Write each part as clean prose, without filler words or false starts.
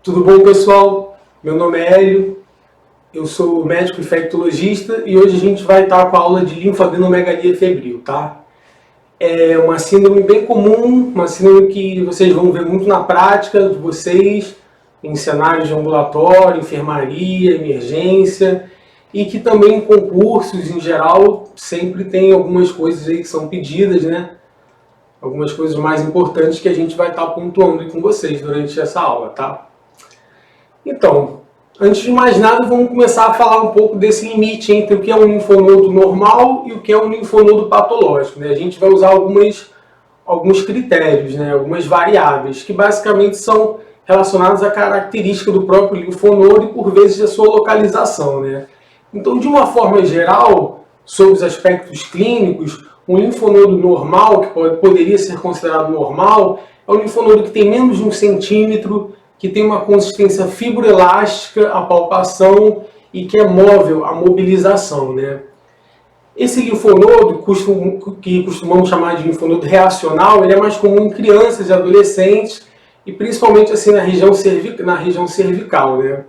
Tudo bom, pessoal? Meu nome é Hélio, eu sou médico infectologista e hoje a gente vai estar com a aula de linfadenomegalia febril, tá? É uma síndrome bem comum, uma síndrome que vocês vão ver muito na prática de vocês, em cenários de ambulatório, enfermaria, emergência, e que também em concursos, em geral, sempre tem algumas coisas aí que são pedidas, né? Algumas coisas mais importantes que a gente vai estar pontuando aí com vocês durante essa aula, tá? Então, antes de mais nada, vamos começar a falar um pouco desse limite entre o que é um linfonodo normal e o que é um linfonodo patológico, né? A gente vai usar alguns critérios, né? Algumas variáveis, que basicamente são relacionadas à característica do próprio linfonodo e, por vezes, a sua localização, né? Então, de uma forma geral, sobre os aspectos clínicos, um linfonodo normal, que poderia ser considerado normal, é um linfonodo que tem menos de 1 centímetro, que tem uma consistência fibroelástica, a palpação e que é móvel, a mobilização, né? Esse linfonodo, que costumamos chamar de linfonodo reacional, ele é mais comum em crianças e adolescentes e principalmente assim na região cervical, né?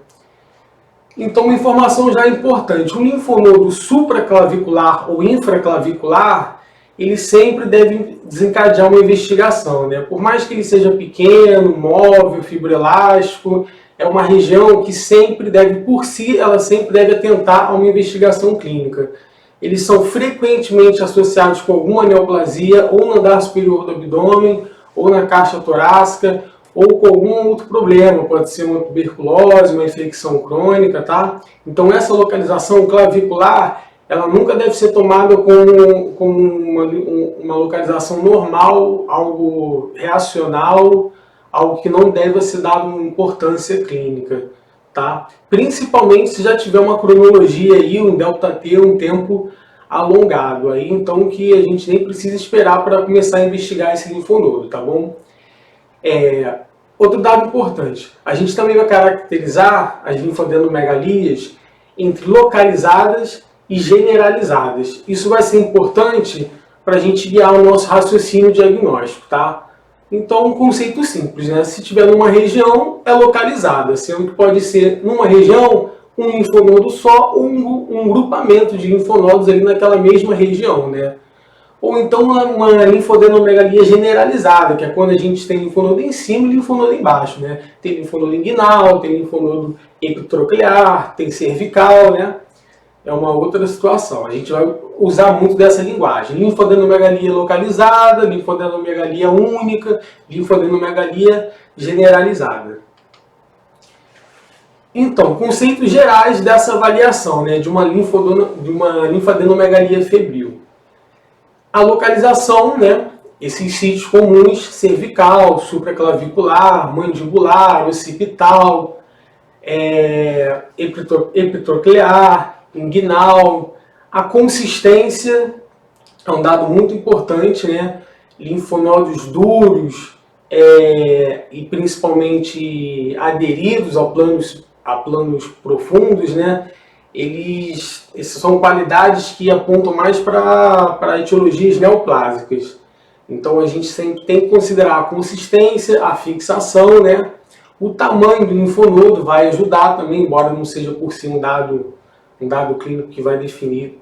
Então, uma informação já importante, um linfonodo supraclavicular ou infraclavicular, ele sempre deve desencadear uma investigação, né? Por mais que ele seja pequeno, móvel, fibroelástico, é uma região que sempre deve, por si, ela sempre deve atentar a uma investigação clínica. Eles são frequentemente associados com alguma neoplasia, ou no andar superior do abdômen, ou na caixa torácica, ou com algum outro problema, pode ser uma tuberculose, uma infecção crônica, tá? Então essa localização clavicular, ela nunca deve ser tomada como uma localização normal, algo reacional, algo que não deve ser dado uma importância clínica, tá? Principalmente se já tiver uma cronologia aí, um delta T, um tempo alongado, aí então que a gente nem precisa esperar para começar a investigar esse linfonodo, tá bom? Outro dado importante, a gente também vai caracterizar as linfadenomegalias entre localizadas e generalizadas. Isso vai ser importante para a gente guiar o nosso raciocínio diagnóstico, tá? Então, um conceito simples, né? Se tiver numa região, é localizada, sendo que pode ser numa região um linfonodo só ou um grupamento de linfonodos ali naquela mesma região, né? Ou então uma linfadenomegalia generalizada, que é quando a gente tem linfonodo em cima e linfonodo embaixo, né? Tem linfonodo inguinal, tem linfonodo epitroclear, tem cervical, né? É uma outra situação. A gente vai usar muito dessa linguagem. Linfadenomegalia localizada, linfadenomegalia única, linfadenomegalia generalizada. Então, conceitos gerais dessa avaliação, né, de uma linfadenomegalia febril. A localização, né, esses sítios comuns, cervical, supraclavicular, mandibular, occipital, epitroclear, inguinal. A consistência é um dado muito importante, né? Linfonodos duros e principalmente aderidos a planos profundos, né? Essas são qualidades que apontam mais para etiologias neoplásicas. Então a gente sempre tem que considerar a consistência, a fixação, né? O tamanho do linfonodo vai ajudar também, embora não seja por si um dado clínico que vai definir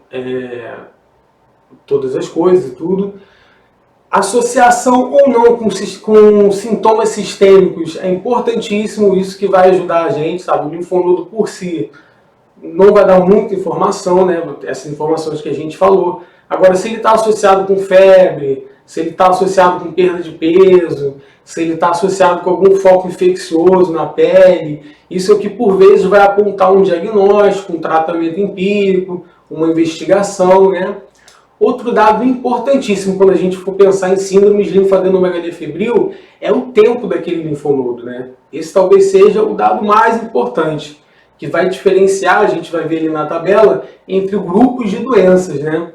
todas as coisas e tudo. Associação ou não com sintomas sistêmicos é importantíssimo, isso que vai ajudar a gente, sabe? O linfonodo por si não vai dar muita informação, né? Essas informações que a gente falou. Agora, se ele está associado com febre, se ele está associado com perda de peso, se ele está associado com algum foco infeccioso na pele, isso é o que por vezes vai apontar um diagnóstico, um tratamento empírico, uma investigação, né? Outro dado importantíssimo quando a gente for pensar em síndromes de linfadenomegalia febril é o tempo daquele linfonodo, né? Esse talvez seja o dado mais importante, que vai diferenciar, a gente vai ver ali na tabela, entre grupos de doenças, né?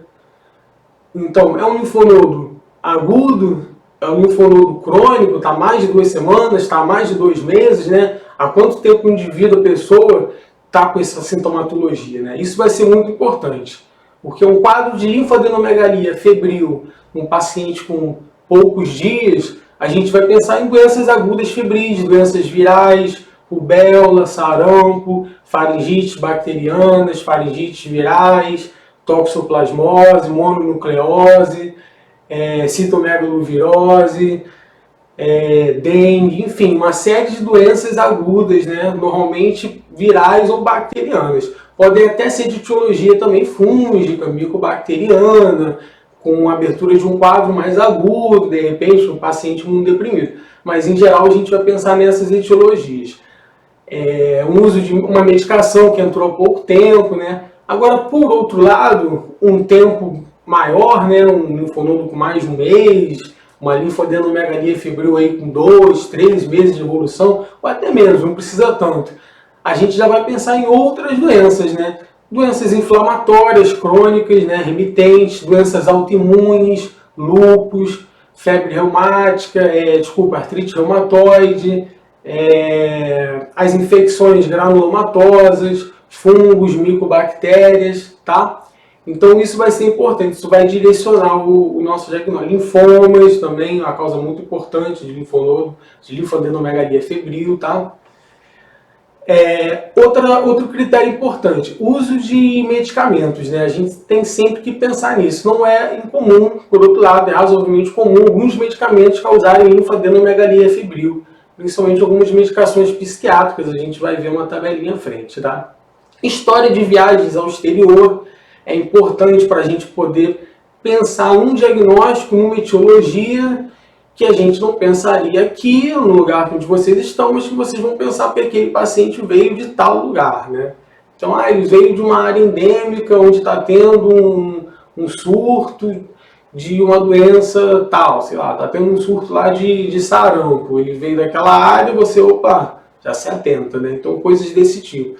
Então, é um linfonodo agudo, é um linfonodo crônico, está mais de 2 semanas, está mais de 2 meses, né? Há quanto tempo o indivíduo, a pessoa, está com essa sintomatologia, né? Isso vai ser muito importante, porque um quadro de linfadenomegalia febril, um paciente com poucos dias, a gente vai pensar em doenças agudas febris, doenças virais, rubéola, sarampo, faringites bacterianas, faringites virais, toxoplasmose, mononucleose, citomegalovirose, dengue, enfim, uma série de doenças agudas, né, normalmente virais ou bacterianas. Podem até ser de etiologia também fúngica, micobacteriana, com abertura de um quadro mais agudo, de repente, um paciente imunodeprimido. Mas, em geral, a gente vai pensar nessas etiologias. O uso de uma medicação que entrou há pouco tempo, né? Agora, por outro lado, um tempo maior, né, um linfonodo com mais de um mês, uma linfadenomegalia febril aí com 2, 3 meses de evolução, ou até menos, não precisa tanto. A gente já vai pensar em outras doenças, né? Doenças inflamatórias, crônicas, né, remitentes, doenças autoimunes, lúpus, febre reumática, artrite reumatoide, as infecções granulomatosas, fungos, micobactérias, tá? Então isso vai ser importante, isso vai direcionar o nosso diagnóstico. Linfomas também, uma causa muito importante de linfonodo, de linfadenomegalia febril, tá? Outro critério importante, uso de medicamentos, né? A gente tem sempre que pensar nisso. Não é incomum, por outro lado, é razoavelmente comum alguns medicamentos causarem linfadenomegalia febril, principalmente algumas medicações psiquiátricas, a gente vai ver uma tabelinha à frente, tá? História de viagens ao exterior é importante para a gente poder pensar num diagnóstico, numa etiologia que a gente não pensaria aqui, no lugar onde vocês estão, mas que vocês vão pensar que aquele paciente veio de tal lugar, né? Então, ele veio de uma área endêmica onde está tendo um surto de uma doença tal, sei lá, está tendo um surto lá de sarampo, ele veio daquela área e você, já se atenta, né? Então, coisas desse tipo.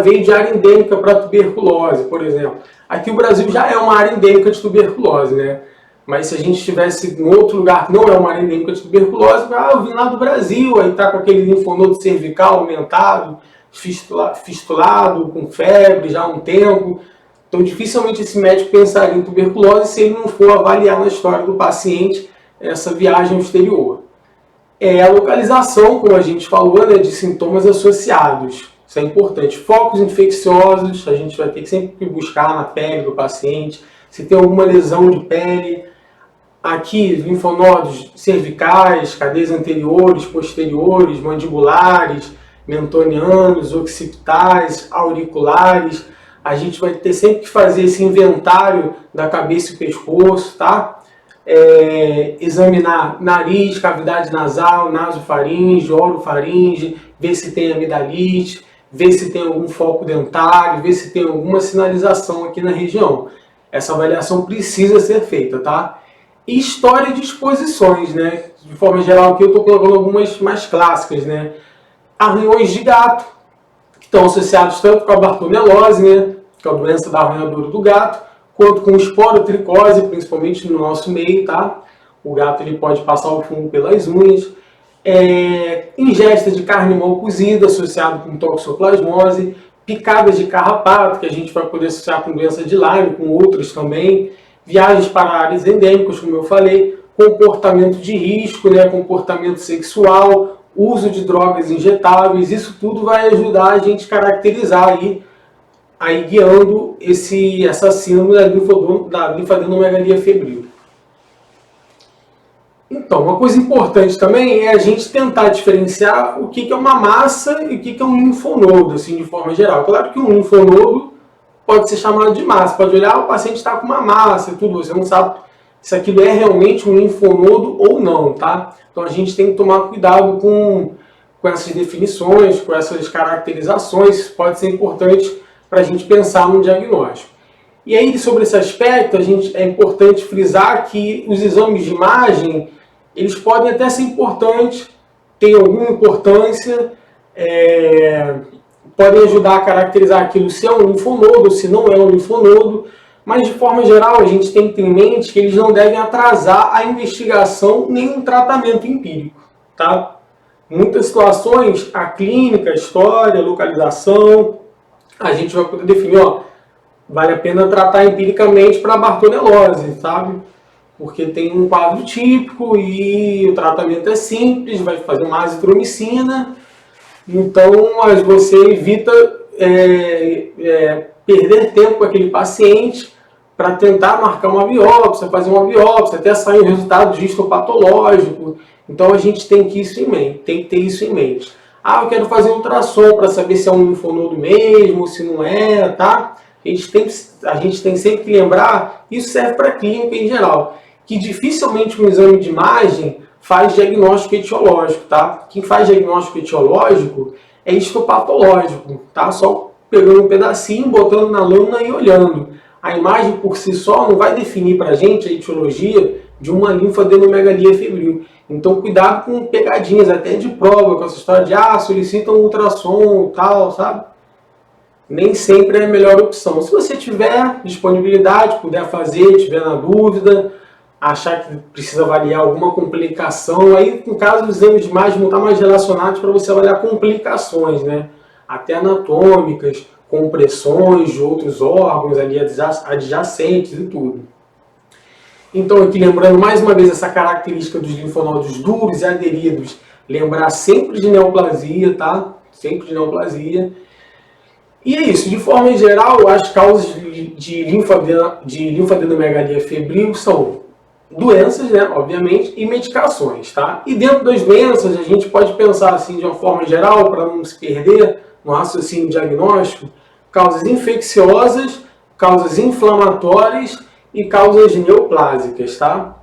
Veio de área endêmica para tuberculose, por exemplo. Aqui o Brasil já é uma área endêmica de tuberculose, né? Mas se a gente estivesse em outro lugar que não é uma área endêmica de tuberculose, eu vim lá do Brasil, aí está com aquele linfonodo cervical aumentado, fistulado, com febre já há um tempo. Então, dificilmente esse médico pensaria em tuberculose se ele não for avaliar na história do paciente essa viagem ao exterior. A localização, como a gente falou, né, de sintomas associados. Isso é importante. Focos infecciosos, a gente vai ter que sempre buscar na pele do paciente. Se tem alguma lesão de pele. Aqui, linfonodos cervicais, cadeias anteriores, posteriores, mandibulares, mentonianos, occipitais, auriculares. A gente vai ter sempre que fazer esse inventário da cabeça e pescoço, tá? Examinar nariz, cavidade nasal, nasofaringe, orofaringe, ver se tem amidalite, ver se tem algum foco dentário, ver se tem alguma sinalização aqui na região. Essa avaliação precisa ser feita, tá? E história de exposições, né? De forma geral, aqui eu estou colocando algumas mais clássicas, né? Arranhões de gato, que estão associados tanto com a bartonelose, né? Que é a doença da arranhadura do gato, quanto com esporotricose, principalmente no nosso meio, tá? O gato ele pode passar o fungo pelas unhas. Ingesta de carne mal cozida, associado com toxoplasmose. Picadas de carrapato, que a gente vai poder associar com doença de Lyme, com outras também. Viagens para áreas endêmicas, como eu falei. Comportamento de risco, né? Comportamento sexual, uso de drogas injetáveis. Isso tudo vai ajudar a gente a caracterizar aí guiando essa síndrome da linfadenomegalia febril. Então, uma coisa importante também é a gente tentar diferenciar o que é uma massa e o que é um linfonodo, assim, de forma geral. Claro que um linfonodo pode ser chamado de massa. Pode olhar, o paciente está com uma massa e tudo, você não sabe se aquilo é realmente um linfonodo ou não, tá? Então a gente tem que tomar cuidado com essas definições, com essas caracterizações. Isso pode ser importante para a gente pensar no diagnóstico. E aí, sobre esse aspecto, é importante frisar que os exames de imagem, eles podem até ser importantes, têm alguma importância, podem ajudar a caracterizar aquilo se é um linfonodo ou se não é um linfonodo, mas de forma geral a gente tem que ter em mente que eles não devem atrasar a investigação nem o tratamento empírico, tá? Em muitas situações, a clínica, a história, a localização, a gente vai poder definir, vale a pena tratar empiricamente para bartonelose, sabe? Porque tem um quadro típico e o tratamento é simples, vai fazer uma azitromicina Então, você evita perder tempo com aquele paciente para tentar marcar uma biópsia, fazer uma biópsia, até sair o resultado de histopatológico. Então, a gente tem que ter isso em mente. Ah, eu quero fazer ultrassom para saber se é um linfonodo mesmo, se não é, tá? A gente tem sempre que lembrar, isso serve para a clínica em geral, que dificilmente um exame de imagem faz diagnóstico etiológico, tá? Quem faz diagnóstico etiológico é histopatológico, tá? Só pegando um pedacinho, botando na lâmina e olhando. A imagem por si só não vai definir para a gente a etiologia de uma linfadenomegalia febril. Então, cuidado com pegadinhas, até de prova, com essa história de solicita um ultrassom e tal, sabe? Nem sempre é a melhor opção. Se você tiver disponibilidade, puder fazer, tiver na dúvida, achar que precisa avaliar alguma complicação, aí, no caso, os exames de imagem vão estar mais relacionados para você avaliar complicações, né? Até anatômicas, compressões de outros órgãos ali adjacentes e tudo. Então, aqui lembrando mais uma vez essa característica dos linfonodos duros e aderidos, lembrar sempre de neoplasia, tá? Sempre de neoplasia. E é isso, de forma geral, as causas de linfadenomegalia febril são doenças, né, obviamente, e medicações, tá? E dentro das doenças, a gente pode pensar assim, de uma forma geral, para não se perder no raciocínio diagnóstico, causas infecciosas, causas inflamatórias e causas neoplásicas, tá?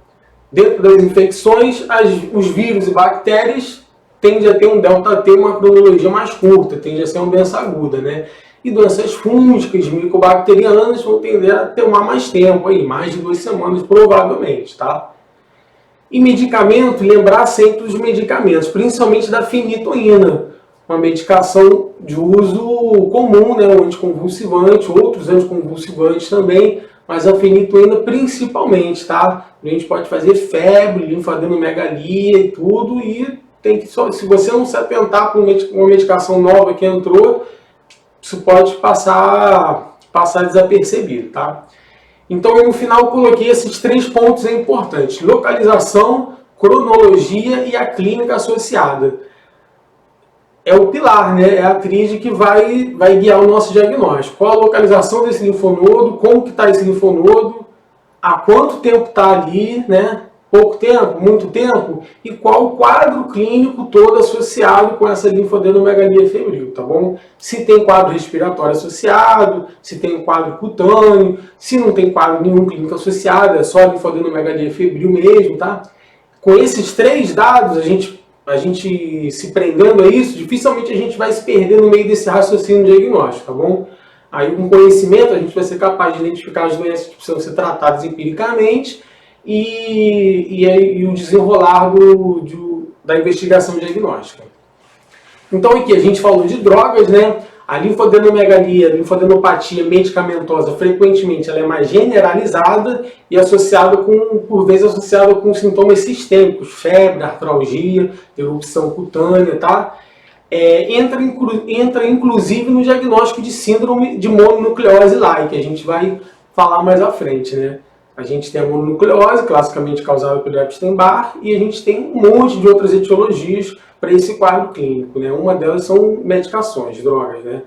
Dentro das infecções, os vírus e bactérias tendem a ter um ΔT, uma cronologia mais curta, tende a ser uma doença aguda, né? E doenças fúngicas, micobacterianas vão tender a tomar mais tempo, aí, mais de 2 semanas provavelmente, tá? E medicamento, lembrar sempre dos medicamentos, principalmente da fenitoína, uma medicação de uso comum, né, um anticonvulsivante, outros anticonvulsivantes também, mas a fenitoína principalmente, tá? A gente pode fazer febre, linfadenomegalia e tudo, e tem que se você não se atentar para uma medicação nova que entrou, isso pode passar desapercebido, tá? Então, no final, coloquei esses 3 pontos importantes: localização, cronologia e a clínica associada. É o pilar, né? É a tríade que vai guiar o nosso diagnóstico. Qual a localização desse linfonodo, como que está esse linfonodo, há quanto tempo está ali, né? Pouco tempo, muito tempo, e qual o quadro clínico todo associado com essa linfadenomegalia febril, tá bom? Se tem quadro respiratório associado, se tem um quadro cutâneo, se não tem quadro nenhum clínico associado, é só a linfadenomegalia febril mesmo, tá? Com esses 3 dados, a gente se prendendo a isso, dificilmente a gente vai se perder no meio desse raciocínio diagnóstico, tá bom? Aí, com conhecimento, a gente vai ser capaz de identificar as doenças que precisam ser tratadas empiricamente, e o desenrolar da investigação diagnóstica. Então aqui a gente falou de drogas, né? A linfadenomegalia, a linfadenopatia medicamentosa, frequentemente ela é mais generalizada e associada por vezes associada com sintomas sistêmicos, febre, artralgia, erupção cutânea, tá? Entra inclusive no diagnóstico de síndrome de mononucleose-like, que a gente vai falar mais à frente, né? A gente tem a mononucleose, classicamente causada pelo Epstein-Barr, e a gente tem um monte de outras etiologias para esse quadro clínico, né? Uma delas são medicações, drogas, né?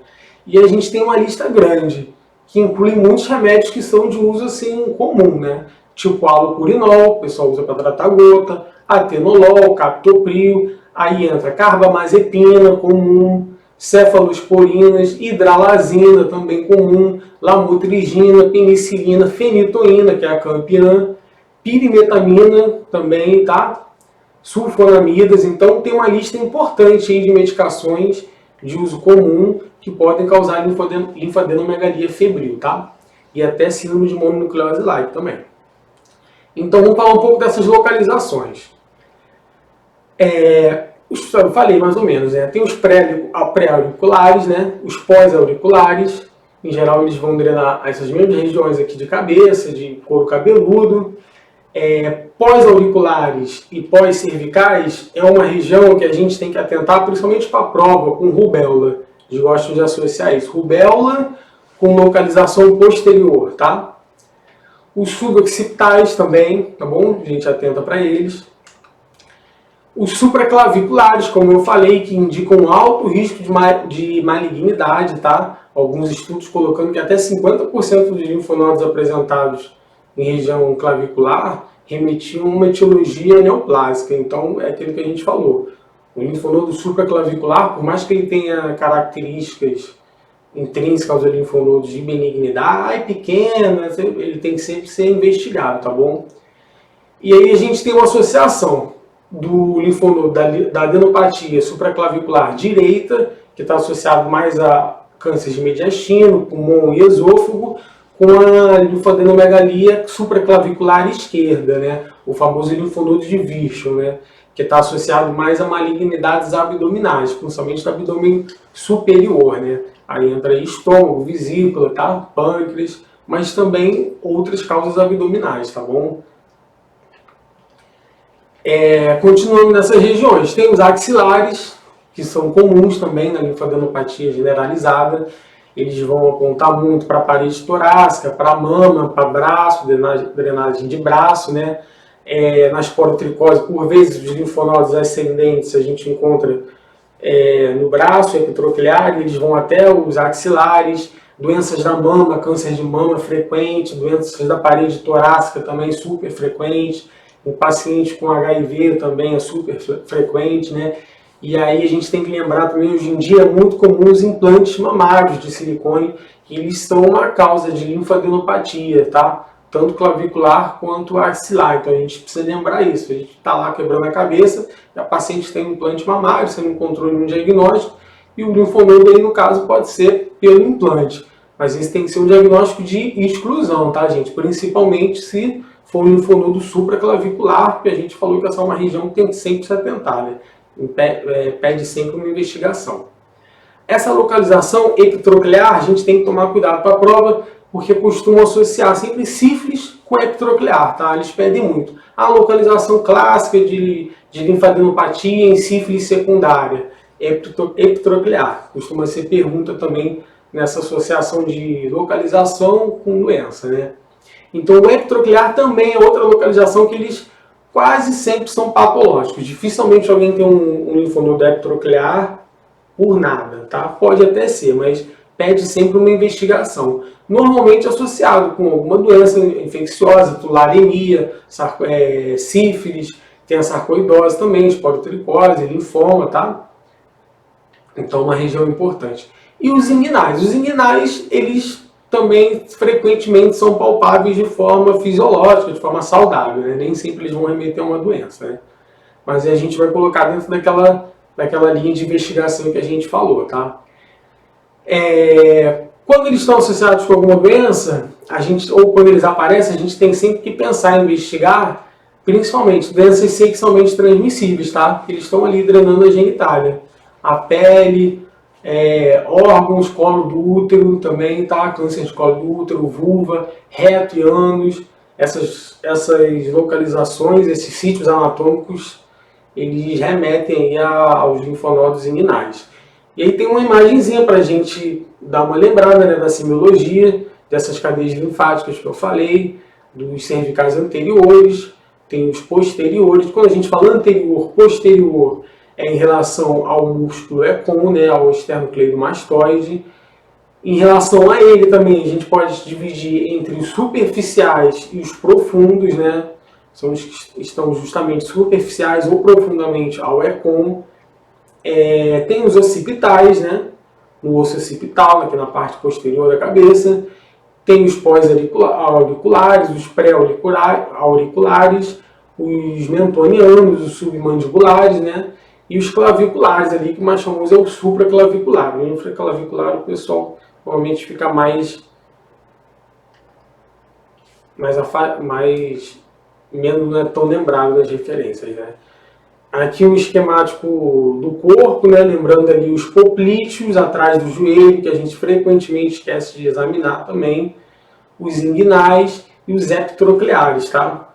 E a gente tem uma lista grande, que inclui muitos remédios que são de uso assim, comum, né? Tipo alopurinol, o pessoal usa para tratar gota, atenolol, captopril, aí entra carbamazepina, comum, cefalosporinas, hidralazina, também comum, lamotrigina, penicilina, fenitoína, que é a Campiran, pirimetamina também, tá? Sulfonamidas. Então tem uma lista importante aí de medicações de uso comum que podem causar linfadenomegalia febril, tá? E até síndrome de mononucleose-like também. Então vamos falar um pouco dessas localizações. Eu falei mais ou menos, né? Tem os pré-auriculares, né? Os pós-auriculares. Em geral, eles vão drenar essas mesmas regiões aqui de cabeça, de couro cabeludo. Pós-auriculares e pós-cervicais é uma região que a gente tem que atentar, principalmente para a prova, com rubéola. Eles gostam de associar isso. Rubéola com localização posterior, tá? Os suboccipitais também, tá bom? A gente atenta para eles. Os supraclaviculares, como eu falei, que indicam alto risco de malignidade, tá? Alguns estudos colocando que até 50% dos linfonodos apresentados em região clavicular remetiam a uma etiologia neoplásica. Então, é aquilo que a gente falou. O linfonodo supraclavicular, por mais que ele tenha características intrínsecas aos linfonodos de benignidade pequena, ele tem que sempre ser investigado, tá bom? E aí a gente tem uma associação do linfonodo da adenopatia supraclavicular direita, que está associado mais a câncer de mediastino, pulmão e esôfago, com a linfadenomegalia supraclavicular esquerda, né? O famoso linfonodo de Virchow, né? Que está associado mais a malignidades abdominais, principalmente do abdômen superior, né? Aí entra aí estômago, vesícula, tá? Pâncreas, mas também outras causas abdominais, tá bom? Continuando nessas regiões, tem os axilares, que são comuns também na linfadenopatia generalizada. Eles vão apontar muito para a parede torácica, para a mama, para braço, drenagem de braço, né? Na esporotricose, por vezes, os linfonodos ascendentes a gente encontra no braço epitroclear, eles vão até os axilares, doenças da mama, câncer de mama frequente, doenças da parede torácica também super frequente, em pacientes com HIV também é super frequente, né? E aí a gente tem que lembrar também, hoje em dia é muito comum os implantes mamários de silicone, que eles são uma causa de linfadenopatia, tá? Tanto clavicular quanto axilar. Então a gente precisa lembrar isso. A gente está lá quebrando a cabeça, e a paciente tem um implante mamário, você não encontrou nenhum diagnóstico, e o linfonodo aí no caso pode ser pelo implante. Mas esse tem que ser um diagnóstico de exclusão, tá, gente? Principalmente se for um linfonodo supraclavicular, porque a gente falou que essa é uma região que tem que sempre se atentar, né? Pede sempre uma investigação. Essa localização epitroclear, a gente tem que tomar cuidado para a prova, porque costumam associar sempre sífilis com epitroclear, tá? Eles pedem muito. A localização clássica de linfadenopatia em sífilis secundária, epitroclear. Costuma ser pergunta também nessa associação de localização com doença, né? Então o epitroclear também é outra localização que eles quase sempre são patológicos. Dificilmente alguém tem um linfonodo epitroclear por nada, tá? Pode até ser, mas pede sempre uma investigação. Normalmente associado com alguma doença infecciosa, tularemia, sífilis, tem a sarcoidose também, esporotricose, linfoma, tá? Então uma região importante. E os inguinais? Os inguinais, eles também frequentemente são palpáveis de forma fisiológica, de forma saudável, né? Nem sempre eles vão remeter a uma doença, né? Mas a gente vai colocar dentro daquela linha de investigação que a gente falou, tá? Quando eles estão associados com alguma doença, ou quando eles aparecem, a gente tem sempre que pensar em investigar, principalmente doenças sexualmente transmissíveis, tá? Eles estão ali drenando a genitália, a pele, órgãos, colo do útero também, tá? Câncer de colo do útero, vulva, reto e ânus, essas localizações, esses sítios anatômicos, eles remetem aí aos linfonodos inguinais. E aí tem uma imagenzinha para a gente dar uma lembrada, né, da semiologia, dessas cadeias linfáticas que eu falei, dos cervicais anteriores, tem os posteriores. Quando a gente fala anterior, posterior, é em relação ao músculo econ, né, ao esternocleidomastoide. Em relação a ele também, a gente pode dividir entre os superficiais e os profundos, né? São os que estão justamente superficiais ou profundamente ao econ. Tem os occipitais, né? No osso occipital, aqui na parte posterior da cabeça. Tem os pós-auriculares, os pré-auriculares, os mentonianos, os submandibulares, né? E os claviculares ali, que mais famoso é o supraclavicular. O infraclavicular, o pessoal normalmente fica menos, não é tão lembrado das referências, né? Aqui o esquemático do corpo, né? Lembrando ali os poplíteos atrás do joelho, que a gente frequentemente esquece de examinar também, os inguinais e os epitrocleares, tá?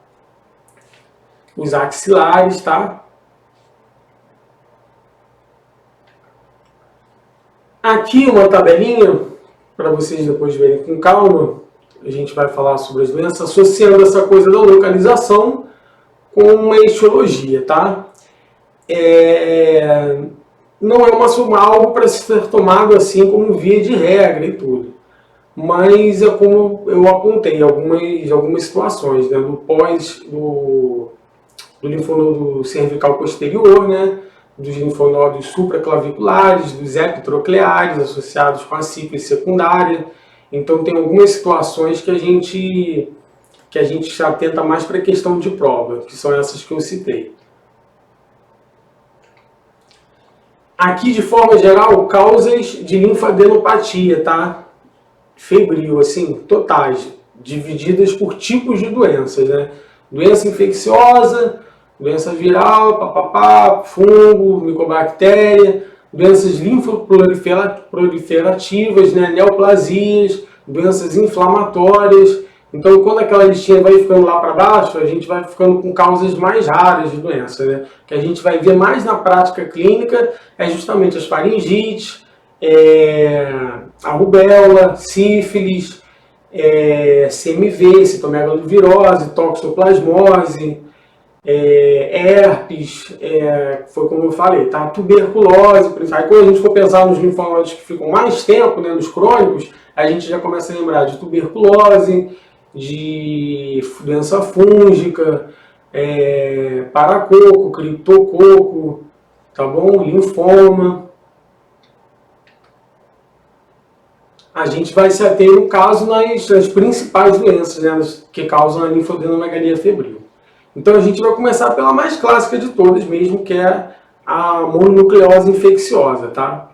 Os axilares, tá? Aqui uma tabelinha, para vocês depois verem com calma. A gente vai falar sobre as doenças, associando essa coisa da localização com uma etiologia, tá? não é algo para ser tomado assim como via de regra e tudo. Mas é como eu apontei algumas situações, né, do linfonodo cervical posterior, né, dos linfonodos supraclaviculares, dos epitrocleares associados com a sífilis secundária. Então tem algumas situações que a gente já atenta mais para a questão de prova, que são essas que eu citei. Aqui, de forma geral, causas de linfadenopatia, tá? Febril, assim, totais, divididas por tipos de doenças, né? Doença infecciosa, doença viral, papapá, fungo, micobactéria, doenças linfoproliferativas, né? Neoplasias, doenças inflamatórias. Então, quando aquela listinha vai ficando lá para baixo, a gente vai ficando com causas mais raras de doença, né? Que a gente vai ver mais na prática clínica é justamente as faringites, a rubéola, sífilis, CMV, citomegalovirose, toxoplasmose, herpes, foi como eu falei, tá? Tuberculose. Aí quando a gente for pensar nos linfonodos que ficam mais tempo, né, nos crônicos, a gente já começa a lembrar de tuberculose, de doença fúngica, paracoco, criptococo, tá bom? Linfoma. A gente vai se ater, no caso, nas principais doenças, né, que causam a linfadenomegalia febril. Então a gente vai começar pela mais clássica de todas mesmo, que é a mononucleose infecciosa, tá?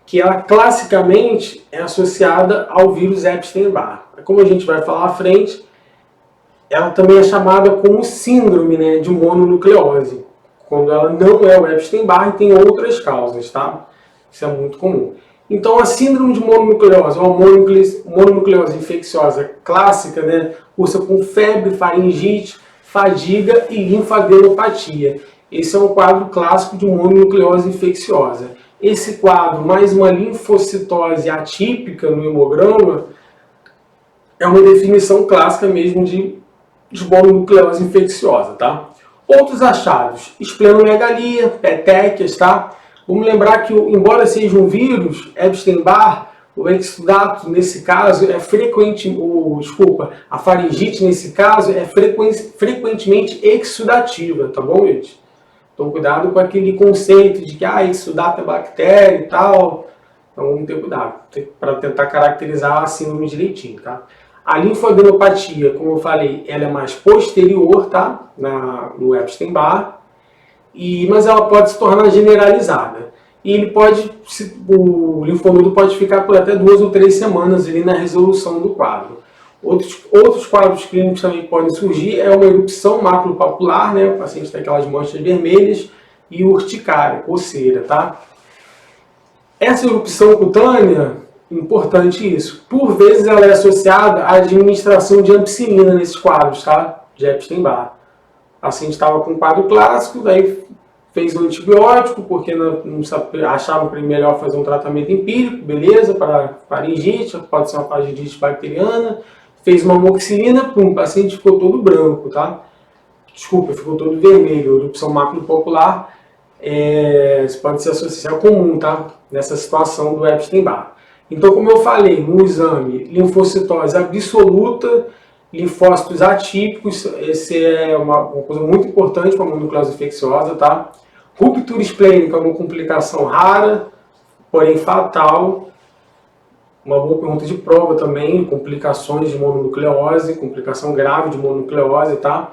Que ela classicamente é associada ao vírus Epstein-Barr. Como a gente vai falar à frente, ela também é chamada como síndrome, né, de mononucleose, quando ela não é o Epstein-Barr e tem outras causas, tá? Isso é muito comum. Então, a síndrome de mononucleose, ou mononucleose infecciosa clássica, né, cursa com febre, faringite, fadiga e linfadenopatia. Esse é um quadro clássico de mononucleose infecciosa. Esse quadro, mais uma linfocitose atípica no hemograma, é uma definição clássica mesmo de mononucleose infecciosa, tá? Outros achados, esplenomegalia, petequias, tá? Vamos lembrar que, embora seja um vírus, Epstein-Barr, o exudato nesse caso é a faringite nesse caso é frequentemente exudativa, tá bom, gente? Então cuidado com aquele conceito de que exudato é bactéria e tal. Então vamos ter cuidado para tentar caracterizar a síndrome direitinho, tá? A linfadenopatia, como eu falei, ela é mais posterior, tá? No Epstein-Barr, mas ela pode se tornar generalizada. E o linfonodo pode ficar por até 2 ou 3 semanas ali na resolução do quadro. Outros quadros clínicos também podem surgir, uma erupção maculopapular, né? O paciente tem aquelas manchas vermelhas, e urticária, coceira, tá? Essa erupção cutânea, importante isso, por vezes ela é associada à administração de ampicilina nesses quadros, tá? De Epstein-Barr. O paciente estava com um quadro clássico, daí fez um antibiótico, porque não achavam que era melhor fazer um tratamento empírico, beleza, para faringite, pode ser uma faringite bacteriana, fez uma amoxicilina, o paciente ficou todo branco, tá? Desculpa, ficou todo vermelho, erupção maculopapular, isso pode ser associado comum, tá? Nessa situação do Epstein-Barr. Então, como eu falei, no exame, linfocitose absoluta, linfócitos atípicos, esse é uma coisa muito importante para a mononucleose infecciosa, tá? Ruptura esplênica é uma complicação rara, porém fatal. Uma boa pergunta de prova também, complicações de mononucleose, complicação grave de mononucleose, tá?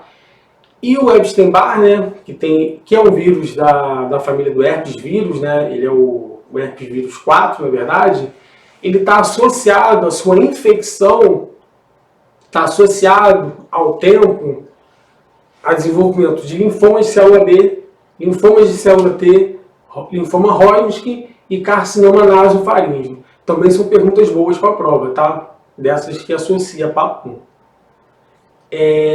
E o Epstein-Barr, né, que é um vírus da família do herpes vírus, né? Ele é o herpes vírus 4, na verdade. Ele está associado, a sua infecção está associado ao tempo a desenvolvimento de linfomas de célula B, linfomas de célula T, linfoma Hodgkin e carcinoma nasofaríngeo. Também são perguntas boas para a prova, tá? Dessas que associa papum.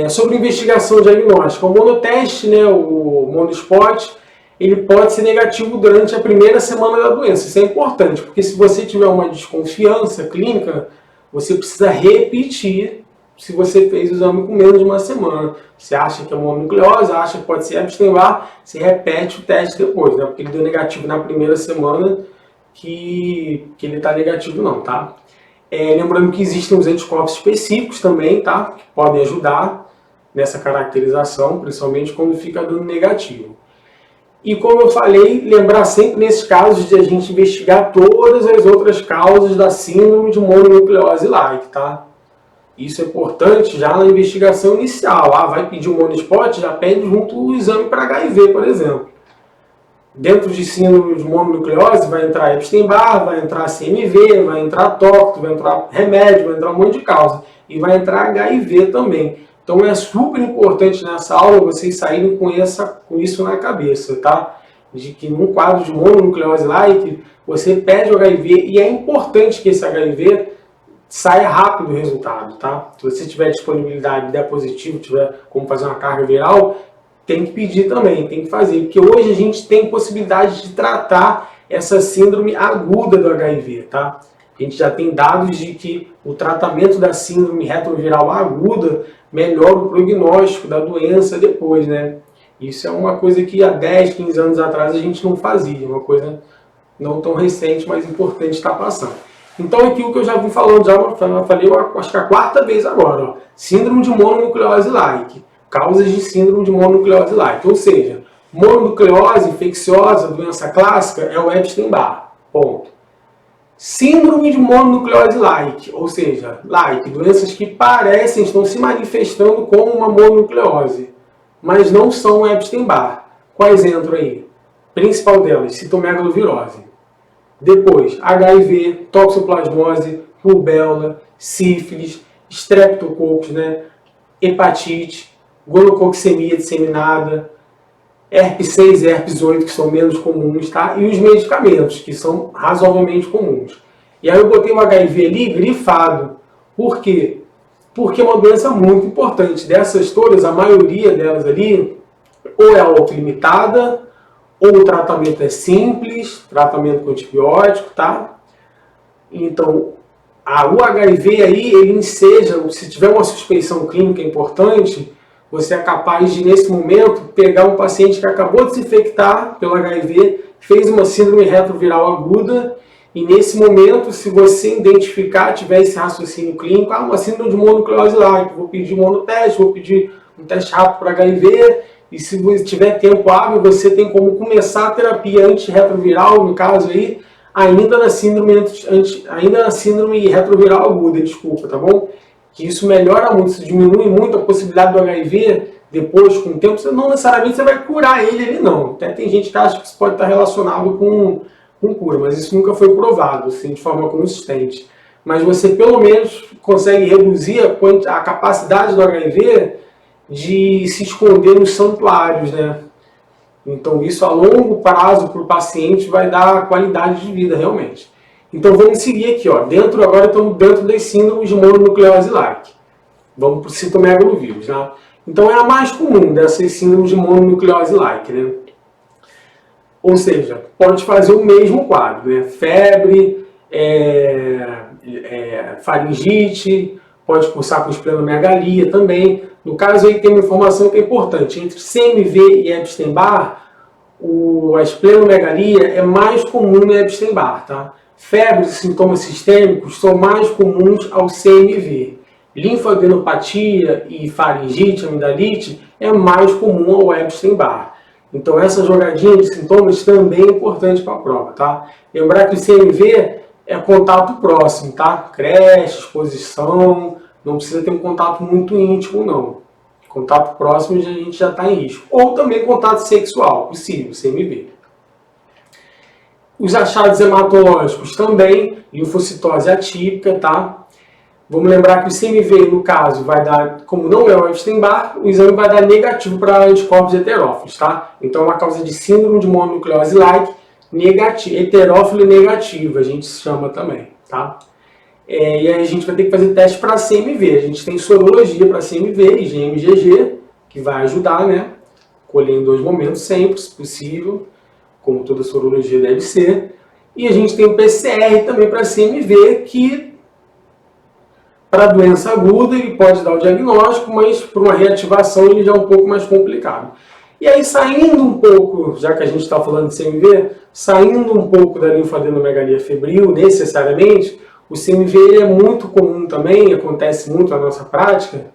Sobre investigação diagnóstica, o monoteste, né, o monospot, ele pode ser negativo durante a primeira semana da doença. Isso é importante, porque se você tiver uma desconfiança clínica, você precisa repetir se você fez o exame com menos de uma semana. Você acha que é mononucleose, acha que pode ser Epstein-Barr, você repete o teste depois, né? Porque ele deu negativo na primeira semana, que ele está negativo não, tá? Lembrando que existem os anticorpos específicos também, tá? Que podem ajudar nessa caracterização, principalmente quando fica dando negativo. E como eu falei, lembrar sempre nesses casos de a gente investigar todas as outras causas da síndrome de mononucleose like, tá? Isso é importante já na investigação inicial. Vai pedir um monospot, já pede junto o exame para HIV, por exemplo. Dentro de síndrome de mononucleose vai entrar Epstein-Barr, vai entrar CMV, vai entrar tóxico, vai entrar remédio, vai entrar um monte de causa. E vai entrar HIV também. Então é super importante nessa aula vocês saírem com isso na cabeça, tá? De que num quadro de mononucleose like, você pede o HIV e é importante que esse HIV saia rápido o resultado, tá? Se você tiver disponibilidade, der positivo, tiver como fazer uma carga viral, tem que pedir também, tem que fazer. Porque hoje a gente tem possibilidade de tratar essa síndrome aguda do HIV, tá? A gente já tem dados de que o tratamento da síndrome retroviral aguda melhora o prognóstico da doença depois, né? Isso é uma coisa que há 10, 15 anos atrás a gente não fazia, uma coisa não tão recente, mas importante estar passando. Então aqui o que eu já vim falando, já falei, acho que a quarta vez agora, ó, síndrome de mononucleose like, causas de síndrome de mononucleose like, ou seja, mononucleose infecciosa, doença clássica, é o Epstein-Barr, ponto. Síndrome de mononucleose like, ou seja, like, doenças que parecem, estão se manifestando como uma mononucleose, mas não são Epstein-Barr. Quais entram aí? Principal delas, citomegalovirose. Depois, HIV, toxoplasmose, rubéola, sífilis, streptococcus, né? Hepatite, gonococcemia disseminada, herpes 6 e herpes 8, que são menos comuns, tá? E os medicamentos, que são razoavelmente comuns. E aí eu botei o HIV ali grifado. Por quê? Porque é uma doença muito importante. Dessas todas, a maioria delas ali, ou é autolimitada, ou o tratamento é simples, tratamento com antibiótico, tá? Então, o HIV aí, ele enseja, se tiver uma suspeição clínica importante, você é capaz de, nesse momento, pegar um paciente que acabou de se infectar pelo HIV, fez uma síndrome retroviral aguda, e nesse momento, se você identificar, tiver esse raciocínio clínico, uma síndrome de mononucleose like, vou pedir um monoteste, vou pedir um teste rápido para HIV, e se você tiver tempo hábil, você tem como começar a terapia antirretroviral, no caso aí, ainda na síndrome retroviral aguda, desculpa, tá bom? Que isso melhora muito, isso diminui muito a possibilidade do HIV, depois, com o tempo, não necessariamente você vai curar ele ali, não. Até tem gente que acha que isso pode estar relacionado com cura, mas isso nunca foi provado, assim, de forma consistente. Mas você, pelo menos, consegue reduzir a capacidade do HIV de se esconder nos santuários, né? Então, isso a longo prazo para o paciente vai dar qualidade de vida, realmente. Então, vamos seguir aqui, ó. Agora estamos dentro das síndromes de mononucleose like. Vamos para o citomegalovírus, né? Então, é a mais comum dessas síndromes de mononucleose like, né? Ou seja, pode fazer o mesmo quadro, né? Febre, faringite, pode cursar com esplenomegalia também. No caso aí tem uma informação que é importante. Entre CMV e Epstein-Barr, a esplenomegalia é mais comum no Epstein-Barr, tá? Febre e sintomas sistêmicos são mais comuns ao CMV. Linfadenopatia e faringite, amidalite é mais comum ao Epstein-Barr. Então essa jogadinha de sintomas também é importante para a prova, tá? Lembrar que o CMV é contato próximo, tá? Creche, exposição, não precisa ter um contato muito íntimo, não. Contato próximo a gente já está em risco. Ou também contato sexual, possível, CMV. Os achados hematológicos também, linfocitose atípica, tá? Vamos lembrar que o CMV, no caso, vai dar, como não é o Epstein-Barr, o exame vai dar negativo para anticorpos heterófilos, tá? Então é uma causa de síndrome de mononucleose like, heterófilo negativa, a gente chama também, tá? E aí a gente vai ter que fazer teste para CMV. A gente tem sorologia para CMV, IgM-IgG, que vai ajudar, né? Colher em 2 momentos sempre, se possível, como toda sorologia deve ser. E a gente tem o PCR também para CMV, que Para doença aguda, ele pode dar o diagnóstico, mas para uma reativação ele já é um pouco mais complicado. E aí, saindo um pouco, já que a gente está falando de CMV, saindo um pouco da linfadenomegalia febril, necessariamente, o CMV é muito comum também, acontece muito na nossa prática,